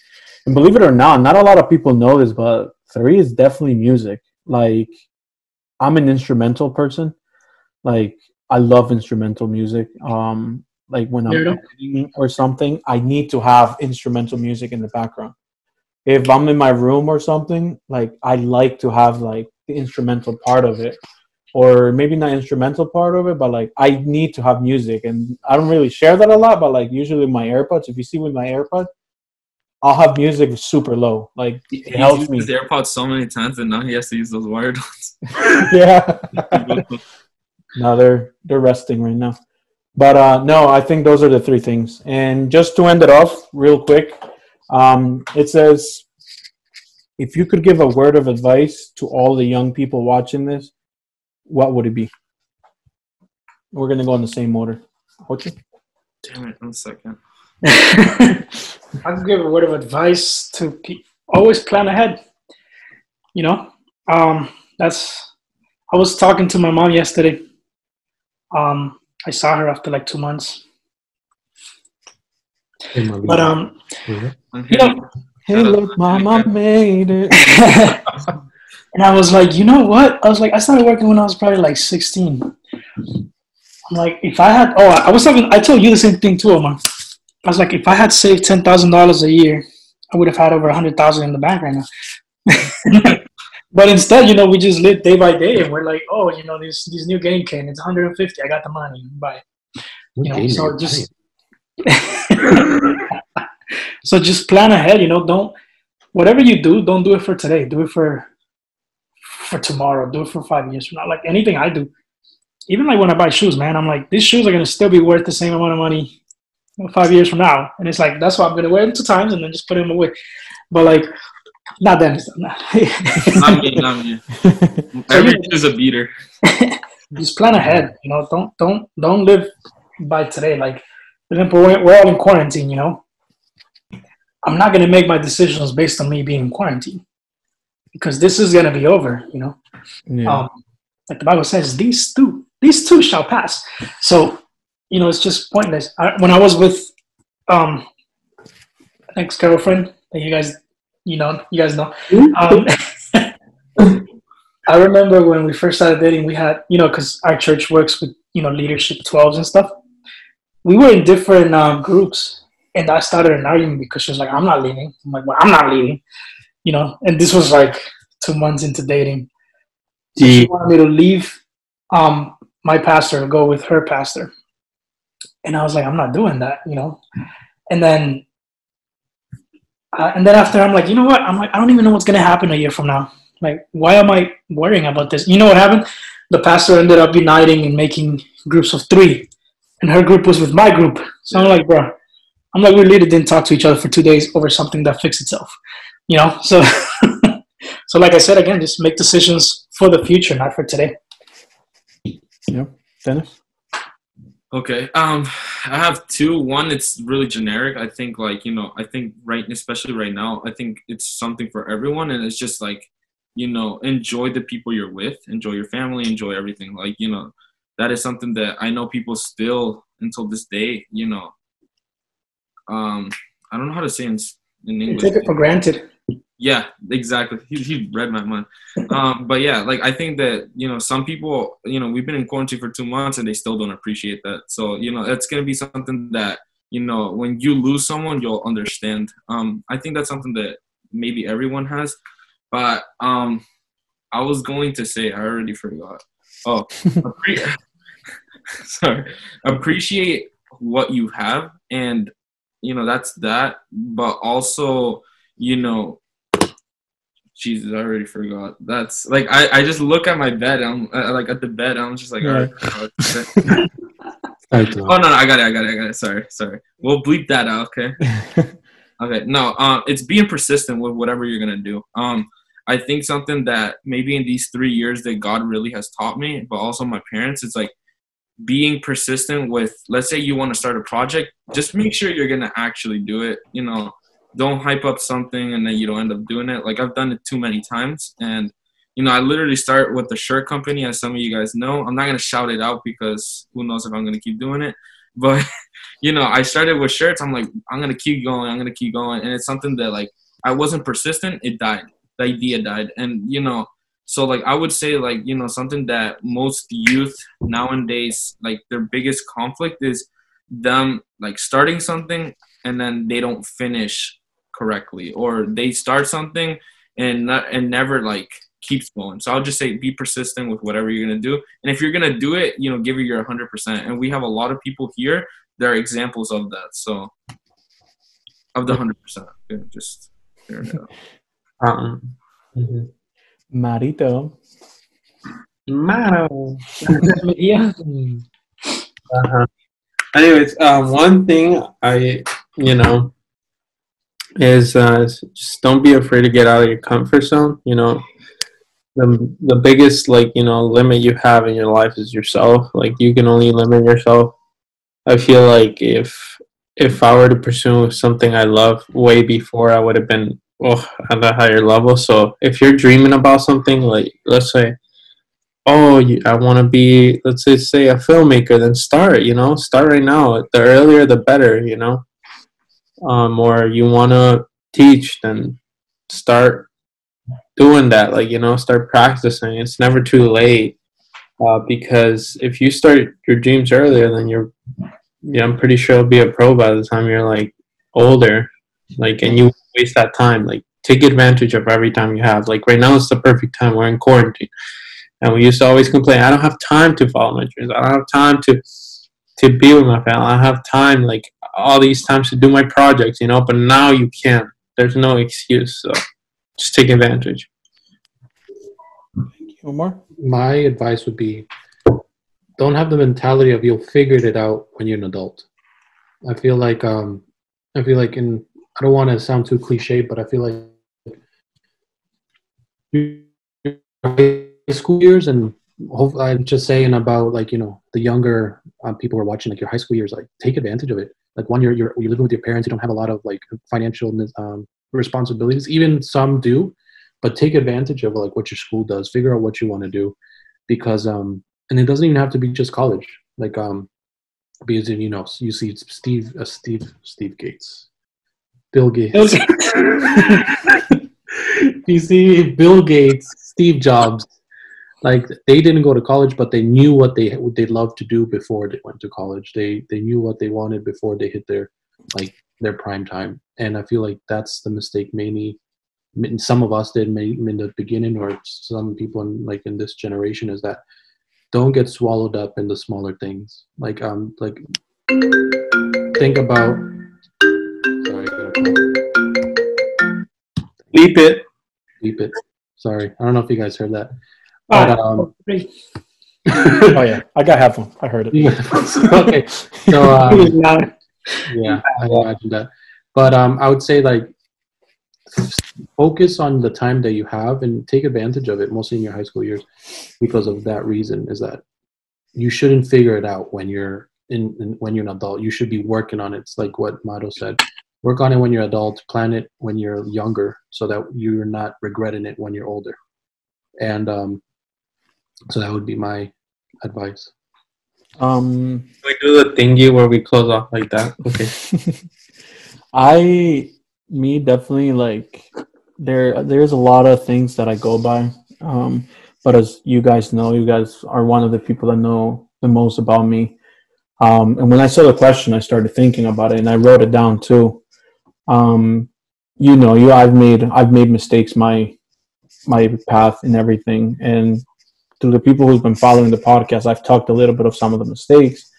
Speaker 1: And believe it or not a lot of people know this, but 3 is definitely music. Like, I'm an instrumental person. Like, I love instrumental music. Like when I'm editing or something, I need to have instrumental music in the background. If I'm in my room or something, like, I like to have like the instrumental part of it, or maybe not instrumental part of it, but like I need to have music. And I don't really share that a lot, but like usually my AirPods, if you see with my AirPod, I'll have music super low. Like, it helps me.
Speaker 3: He's used his AirPods so many times and now he has to use those wired ones.
Speaker 1: Yeah. No, they're resting right now. But no, I think those are the 3 things. And just to end it off real quick, it says, if you could give a word of advice to all the young people watching this, what would it be? We're going to go in the same order. Okay.
Speaker 3: Damn it, 1 second.
Speaker 2: I'd give a word of advice to always plan ahead. You know, I was talking to my mom yesterday. I saw her after like 2 months. But you know,
Speaker 1: hey, look, Mama made it.
Speaker 2: And I was like, you know what? I started working when I was probably like 16. I'm like, if I had, I told you the same thing too, Omar. I was like, if I had saved $10,000 a year, I would have had over 100,000 in the bank right now. But instead, you know, we just live day by day, and we're like, oh, you know, this new game came. It's 150. I got the money. Buy it. You know, so just so just plan ahead. You know, whatever you do, don't do it for today. Do it for tomorrow. Do it for 5 years from now. Like anything I do, even like when I buy shoes, man, I'm like, these shoes are gonna still be worth the same amount of money 5 years from now, and it's like that's why I'm gonna wear them 2 times and then just put them away. But like. Not Dennis.
Speaker 3: Not me. Every is a beater.
Speaker 2: Just plan ahead. You know, don't live by today. Like, for example, we're all in quarantine. You know, I'm not gonna make my decisions based on me being in quarantine because this is gonna be over. You know, like the Bible says, these two shall pass. So, you know, it's just pointless. When I was with ex-girlfriend that you guys know. I remember when we first started dating, we had, you know, because our church works with, you know, leadership 12s and stuff. We were in different groups, and I started an argument because she was like, I'm not leaving. I'm like, well, I'm not leaving, you know, and this was like 2 months into dating. So she wanted me to leave my pastor to go with her pastor. And I was like, I'm not doing that, you know. And then after, I'm like, you know what? I'm like, I don't even know what's going to happen a year from now. Like, why am I worrying about this? You know what happened? The pastor ended up uniting and making groups of 3. And her group was with my group. So I'm like, bro, we literally didn't talk to each other for 2 days over something that fixed itself. You know? So, so like I said, again, just make decisions for the future, not for today.
Speaker 1: Yeah. Dennis?
Speaker 3: Okay. I have 2. One, it's really generic. I think, like, you know, especially right now, I think it's something for everyone. And it's just like, you know, enjoy the people you're with, enjoy your family, enjoy everything. Like, you know, that is something that I know people still, until this day, you know, I don't know how to say in English.
Speaker 2: Take it for granted.
Speaker 3: Yeah, exactly. He read my mind. But yeah, like, I think that, you know, some people, you know, we've been in quarantine for 2 months and they still don't appreciate that. So, you know, it's going to be something that, you know, when you lose someone, you'll understand. I think that's something that maybe everyone has. But I was going to say, I already forgot. Oh, sorry. Appreciate what you have. And, you know, that's that. But also, you know, Jesus, I already forgot. That's like, I just look at my bed. I'm like at the bed. I'm just like, all right. Oh no, I got it. Sorry. We'll bleep that out. Okay. Okay. No. It's being persistent with whatever you're gonna do. I think something that maybe in these 3 years that God really has taught me, but also my parents, it's like being persistent with. Let's say you want to start a project, just make sure you're gonna actually do it. You know. Don't hype up something and then you don't end up doing it. Like, I've done it too many times. And, you know, I literally start with the shirt company, as some of you guys know. I'm not going to shout it out because who knows if I'm going to keep doing it. But, I started with shirts. I'm like, I'm going to keep going. And it's something that, like, I wasn't persistent. It died. The idea died. And, so, like, I would say, like, something that most youth nowadays, like, their biggest conflict is them, like, starting something and then they don't finish correctly, or they start something and never, like, keeps going. So I'll just say be persistent with whatever you're going to do. And if you're going to do it, give it your 100%. And we have a lot of people here that are examples of that. So of the 100%. Just there it go.
Speaker 1: Marito.
Speaker 2: Yeah.
Speaker 4: Anyways, one thing I, is just don't be afraid to get out of your comfort zone. The biggest, like, limit you have in your life is yourself. Like, you can only limit yourself. I feel like if I were to pursue something I love way before, I would have been at a higher level. So if you're dreaming about something, like, let's say, I want to be, let's say a filmmaker, then start right now. The earlier the better, or you want to teach, then start doing that, like, start practicing. It's never too late, because if you start your dreams earlier, then I'm pretty sure you'll be a pro by the time you're, like, older, like, and you waste that time. Like, take advantage of every time you have. Like, right now it's the perfect time. We're in quarantine, and we used to always complain, I don't have time to follow my dreams, I don't have time to be with my family, I don't have time, like, all these times to do my projects, but now you can. There's no excuse, so just take advantage.
Speaker 1: Omar?
Speaker 5: My advice would be, don't have the mentality of you'll figure it out when you're an adult. I feel like I don't want to sound too cliche, but I feel like high school years, and I'm just saying about, like, the younger people who are watching, like, your high school years, like, take advantage of it. Like, one, you're living with your parents, you don't have a lot of, like, financial responsibilities. Even some do, but take advantage of, like, what your school does. Figure out what you want to do, because and it doesn't even have to be just college. Like, because you see Steve Gates, Bill Gates. You see Bill Gates, Steve Jobs. Like, they didn't go to college, but they knew what they loved to do before they went to college. They knew what they wanted before they hit their prime time. And I feel like that's the mistake mainly some of us did in the beginning, or some people in this generation, is that don't get swallowed up in the smaller things. Like think about. Sorry,
Speaker 4: Bleep
Speaker 5: it. Sorry, I don't know if you guys heard that.
Speaker 2: But,
Speaker 1: Oh yeah, I got half one. I heard it.
Speaker 5: Okay, so yeah, I imagine that. But I would say, like, focus on the time that you have and take advantage of it, mostly in your high school years, because of that reason, is that you shouldn't figure it out when you're when you're an adult. You should be working on it. It's like what Mato said. Work on it when you're adult, plan it when you're younger, so that you're not regretting it when you're older. And so that would be my advice.
Speaker 4: We do the thingy where we close off like that. Okay.
Speaker 1: Definitely, like, there's a lot of things that I go by. But as you guys know, you guys are one of the people that know the most about me. And when I saw the question, I started thinking about it, and I wrote it down too. I've made mistakes my path and everything, and through the people who've been following the podcast, I've talked a little bit of some of the mistakes.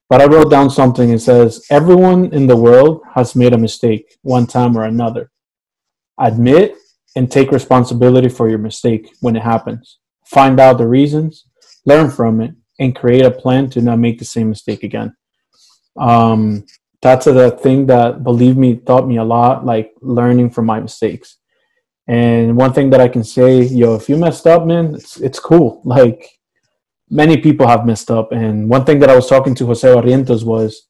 Speaker 1: But I wrote down something. It says, everyone in the world has made a mistake one time or another. Admit and take responsibility for your mistake when it happens. Find out the reasons, learn from it, and create a plan to not make the same mistake again. That's the thing that, believe me, taught me a lot, like learning from my mistakes. And one thing that I can say, if you messed up, man, it's cool. Like, many people have messed up. And one thing that I was talking to Jose Barrientos was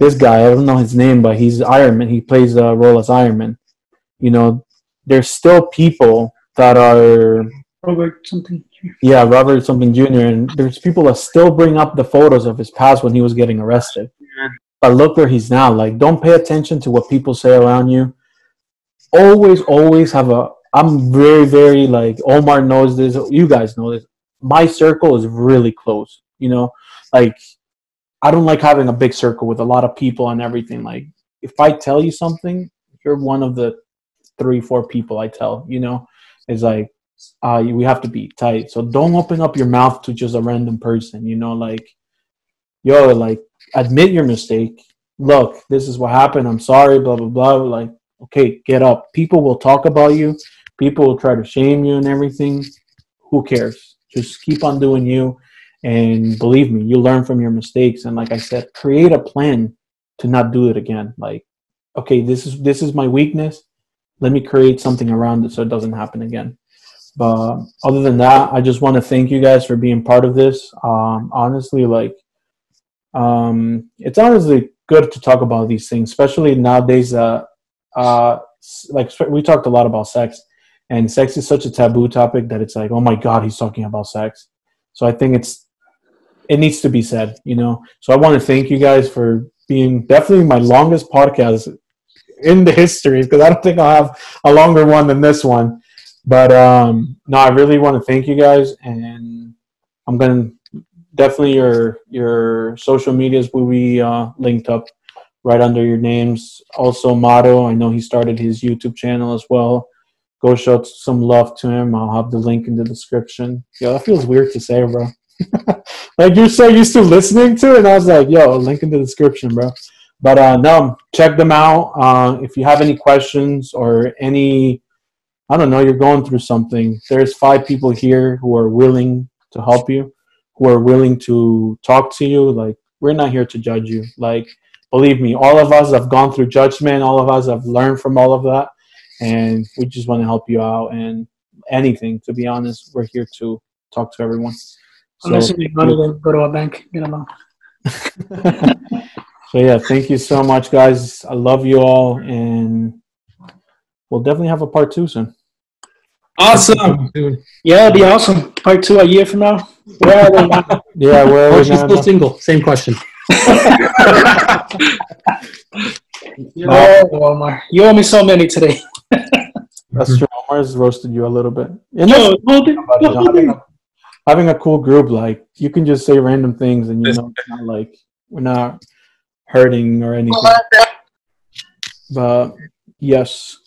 Speaker 1: this guy, I don't know his name, but he's Iron Man. He plays the role as Iron Man. There's still people that are
Speaker 2: Robert something.
Speaker 1: Yeah, Robert something Jr. And there's people that still bring up the photos of his past when he was getting arrested. but look where he's now. Like, don't pay attention to what people say around you. Always have I'm very, very, like, Omar knows this. You guys know this. My circle is really close, you know? Like, I don't like having a big circle with a lot of people and everything. Like, if I tell you something, you're one of the 3-4 people I tell, you know? It's like, we have to be tight. So don't open up your mouth to just a random person, you know? Like, yo, like, admit your mistake. Look, this is what happened. I'm sorry, blah, blah, blah. Like, okay, get up. People will talk about you. People will try to shame you and everything. Who cares? Just keep on doing you. And believe me, you learn from your mistakes. And like I said, create a plan to not do it again. Like, okay, this is my weakness. Let me create something around it so it doesn't happen again. But other than that, I just want to thank you guys for being part of this. Honestly, like, it's honestly good to talk about these things, especially nowadays. Like, we talked a lot about sex, and sex is such a taboo topic that it's like, oh my God, he's talking about sex. So I think it needs to be said, you know. So I want to thank you guys for being definitely my longest podcast in the history, because I don't think I'll have a longer one than this one. But no, I really want to thank you guys, and I'm gonna definitely your social medias will be linked up right under your names. Also, Mato, I know he started his YouTube channel as well. Go show some love to him. I'll have the link in the description. Yo, that feels weird to say, bro. Like, you're so used to listening to it, and I was like, yo, link in the description, bro. But no, check them out. If you have any questions or any, I don't know, you're going through something, there's 5 people here who are willing to help you, who are willing to talk to you. Like, we're not here to judge you. Like, believe me, all of us have gone through judgment. All of us have learned from all of that. And we just want to help you out. And anything, to be honest, we're here to talk to everyone.
Speaker 2: Unless you make money, then go to a bank, get a loan.
Speaker 1: So, yeah, thank you so much, guys. I love you all. And we'll definitely have a part 2 soon.
Speaker 4: Awesome.
Speaker 2: Yeah, it'll be awesome. Part 2 a year from now. Where are they now?
Speaker 1: Yeah, where are we
Speaker 5: she's still single. Same question.
Speaker 2: Oh, Omar, you owe me so many today.
Speaker 1: That's true. Omar's roasted you a little bit. Having a cool group, like, you can just say random things, and you know, it's not like we're not hurting or anything. But yes,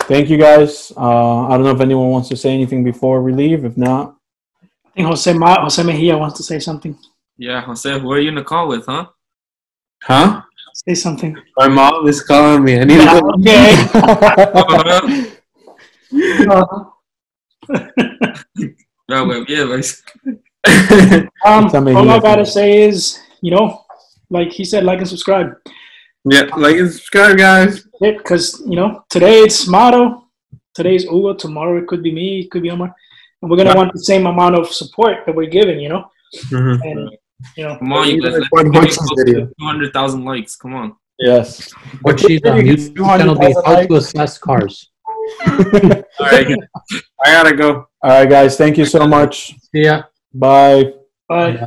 Speaker 1: thank you guys. I don't know if anyone wants to say anything before we leave. If not,
Speaker 2: I think Jose Mejia wants to say something.
Speaker 3: Yeah, Jose, who are you in the call with, huh?
Speaker 4: Huh?
Speaker 2: Say something.
Speaker 4: My mom is calling me. I need
Speaker 2: All I gotta say is, you know, like he said, like and subscribe.
Speaker 4: Yeah, like and subscribe, guys.
Speaker 2: Because, you know, today it's Mato, today's Hugo, tomorrow it could be me, it could be Omar. And we're going to want the same amount of support that we're giving, you know?
Speaker 4: Mm-hmm.
Speaker 2: And, you know.
Speaker 3: Come on, you guys. Let's get 200,000 likes. Come on.
Speaker 1: Yes.
Speaker 5: What she's on YouTube channel be how to assess cars.
Speaker 4: All right, I gotta go.
Speaker 1: All right, guys. Thank you so much.
Speaker 5: See ya.
Speaker 1: Bye.
Speaker 2: Bye.
Speaker 5: Yeah.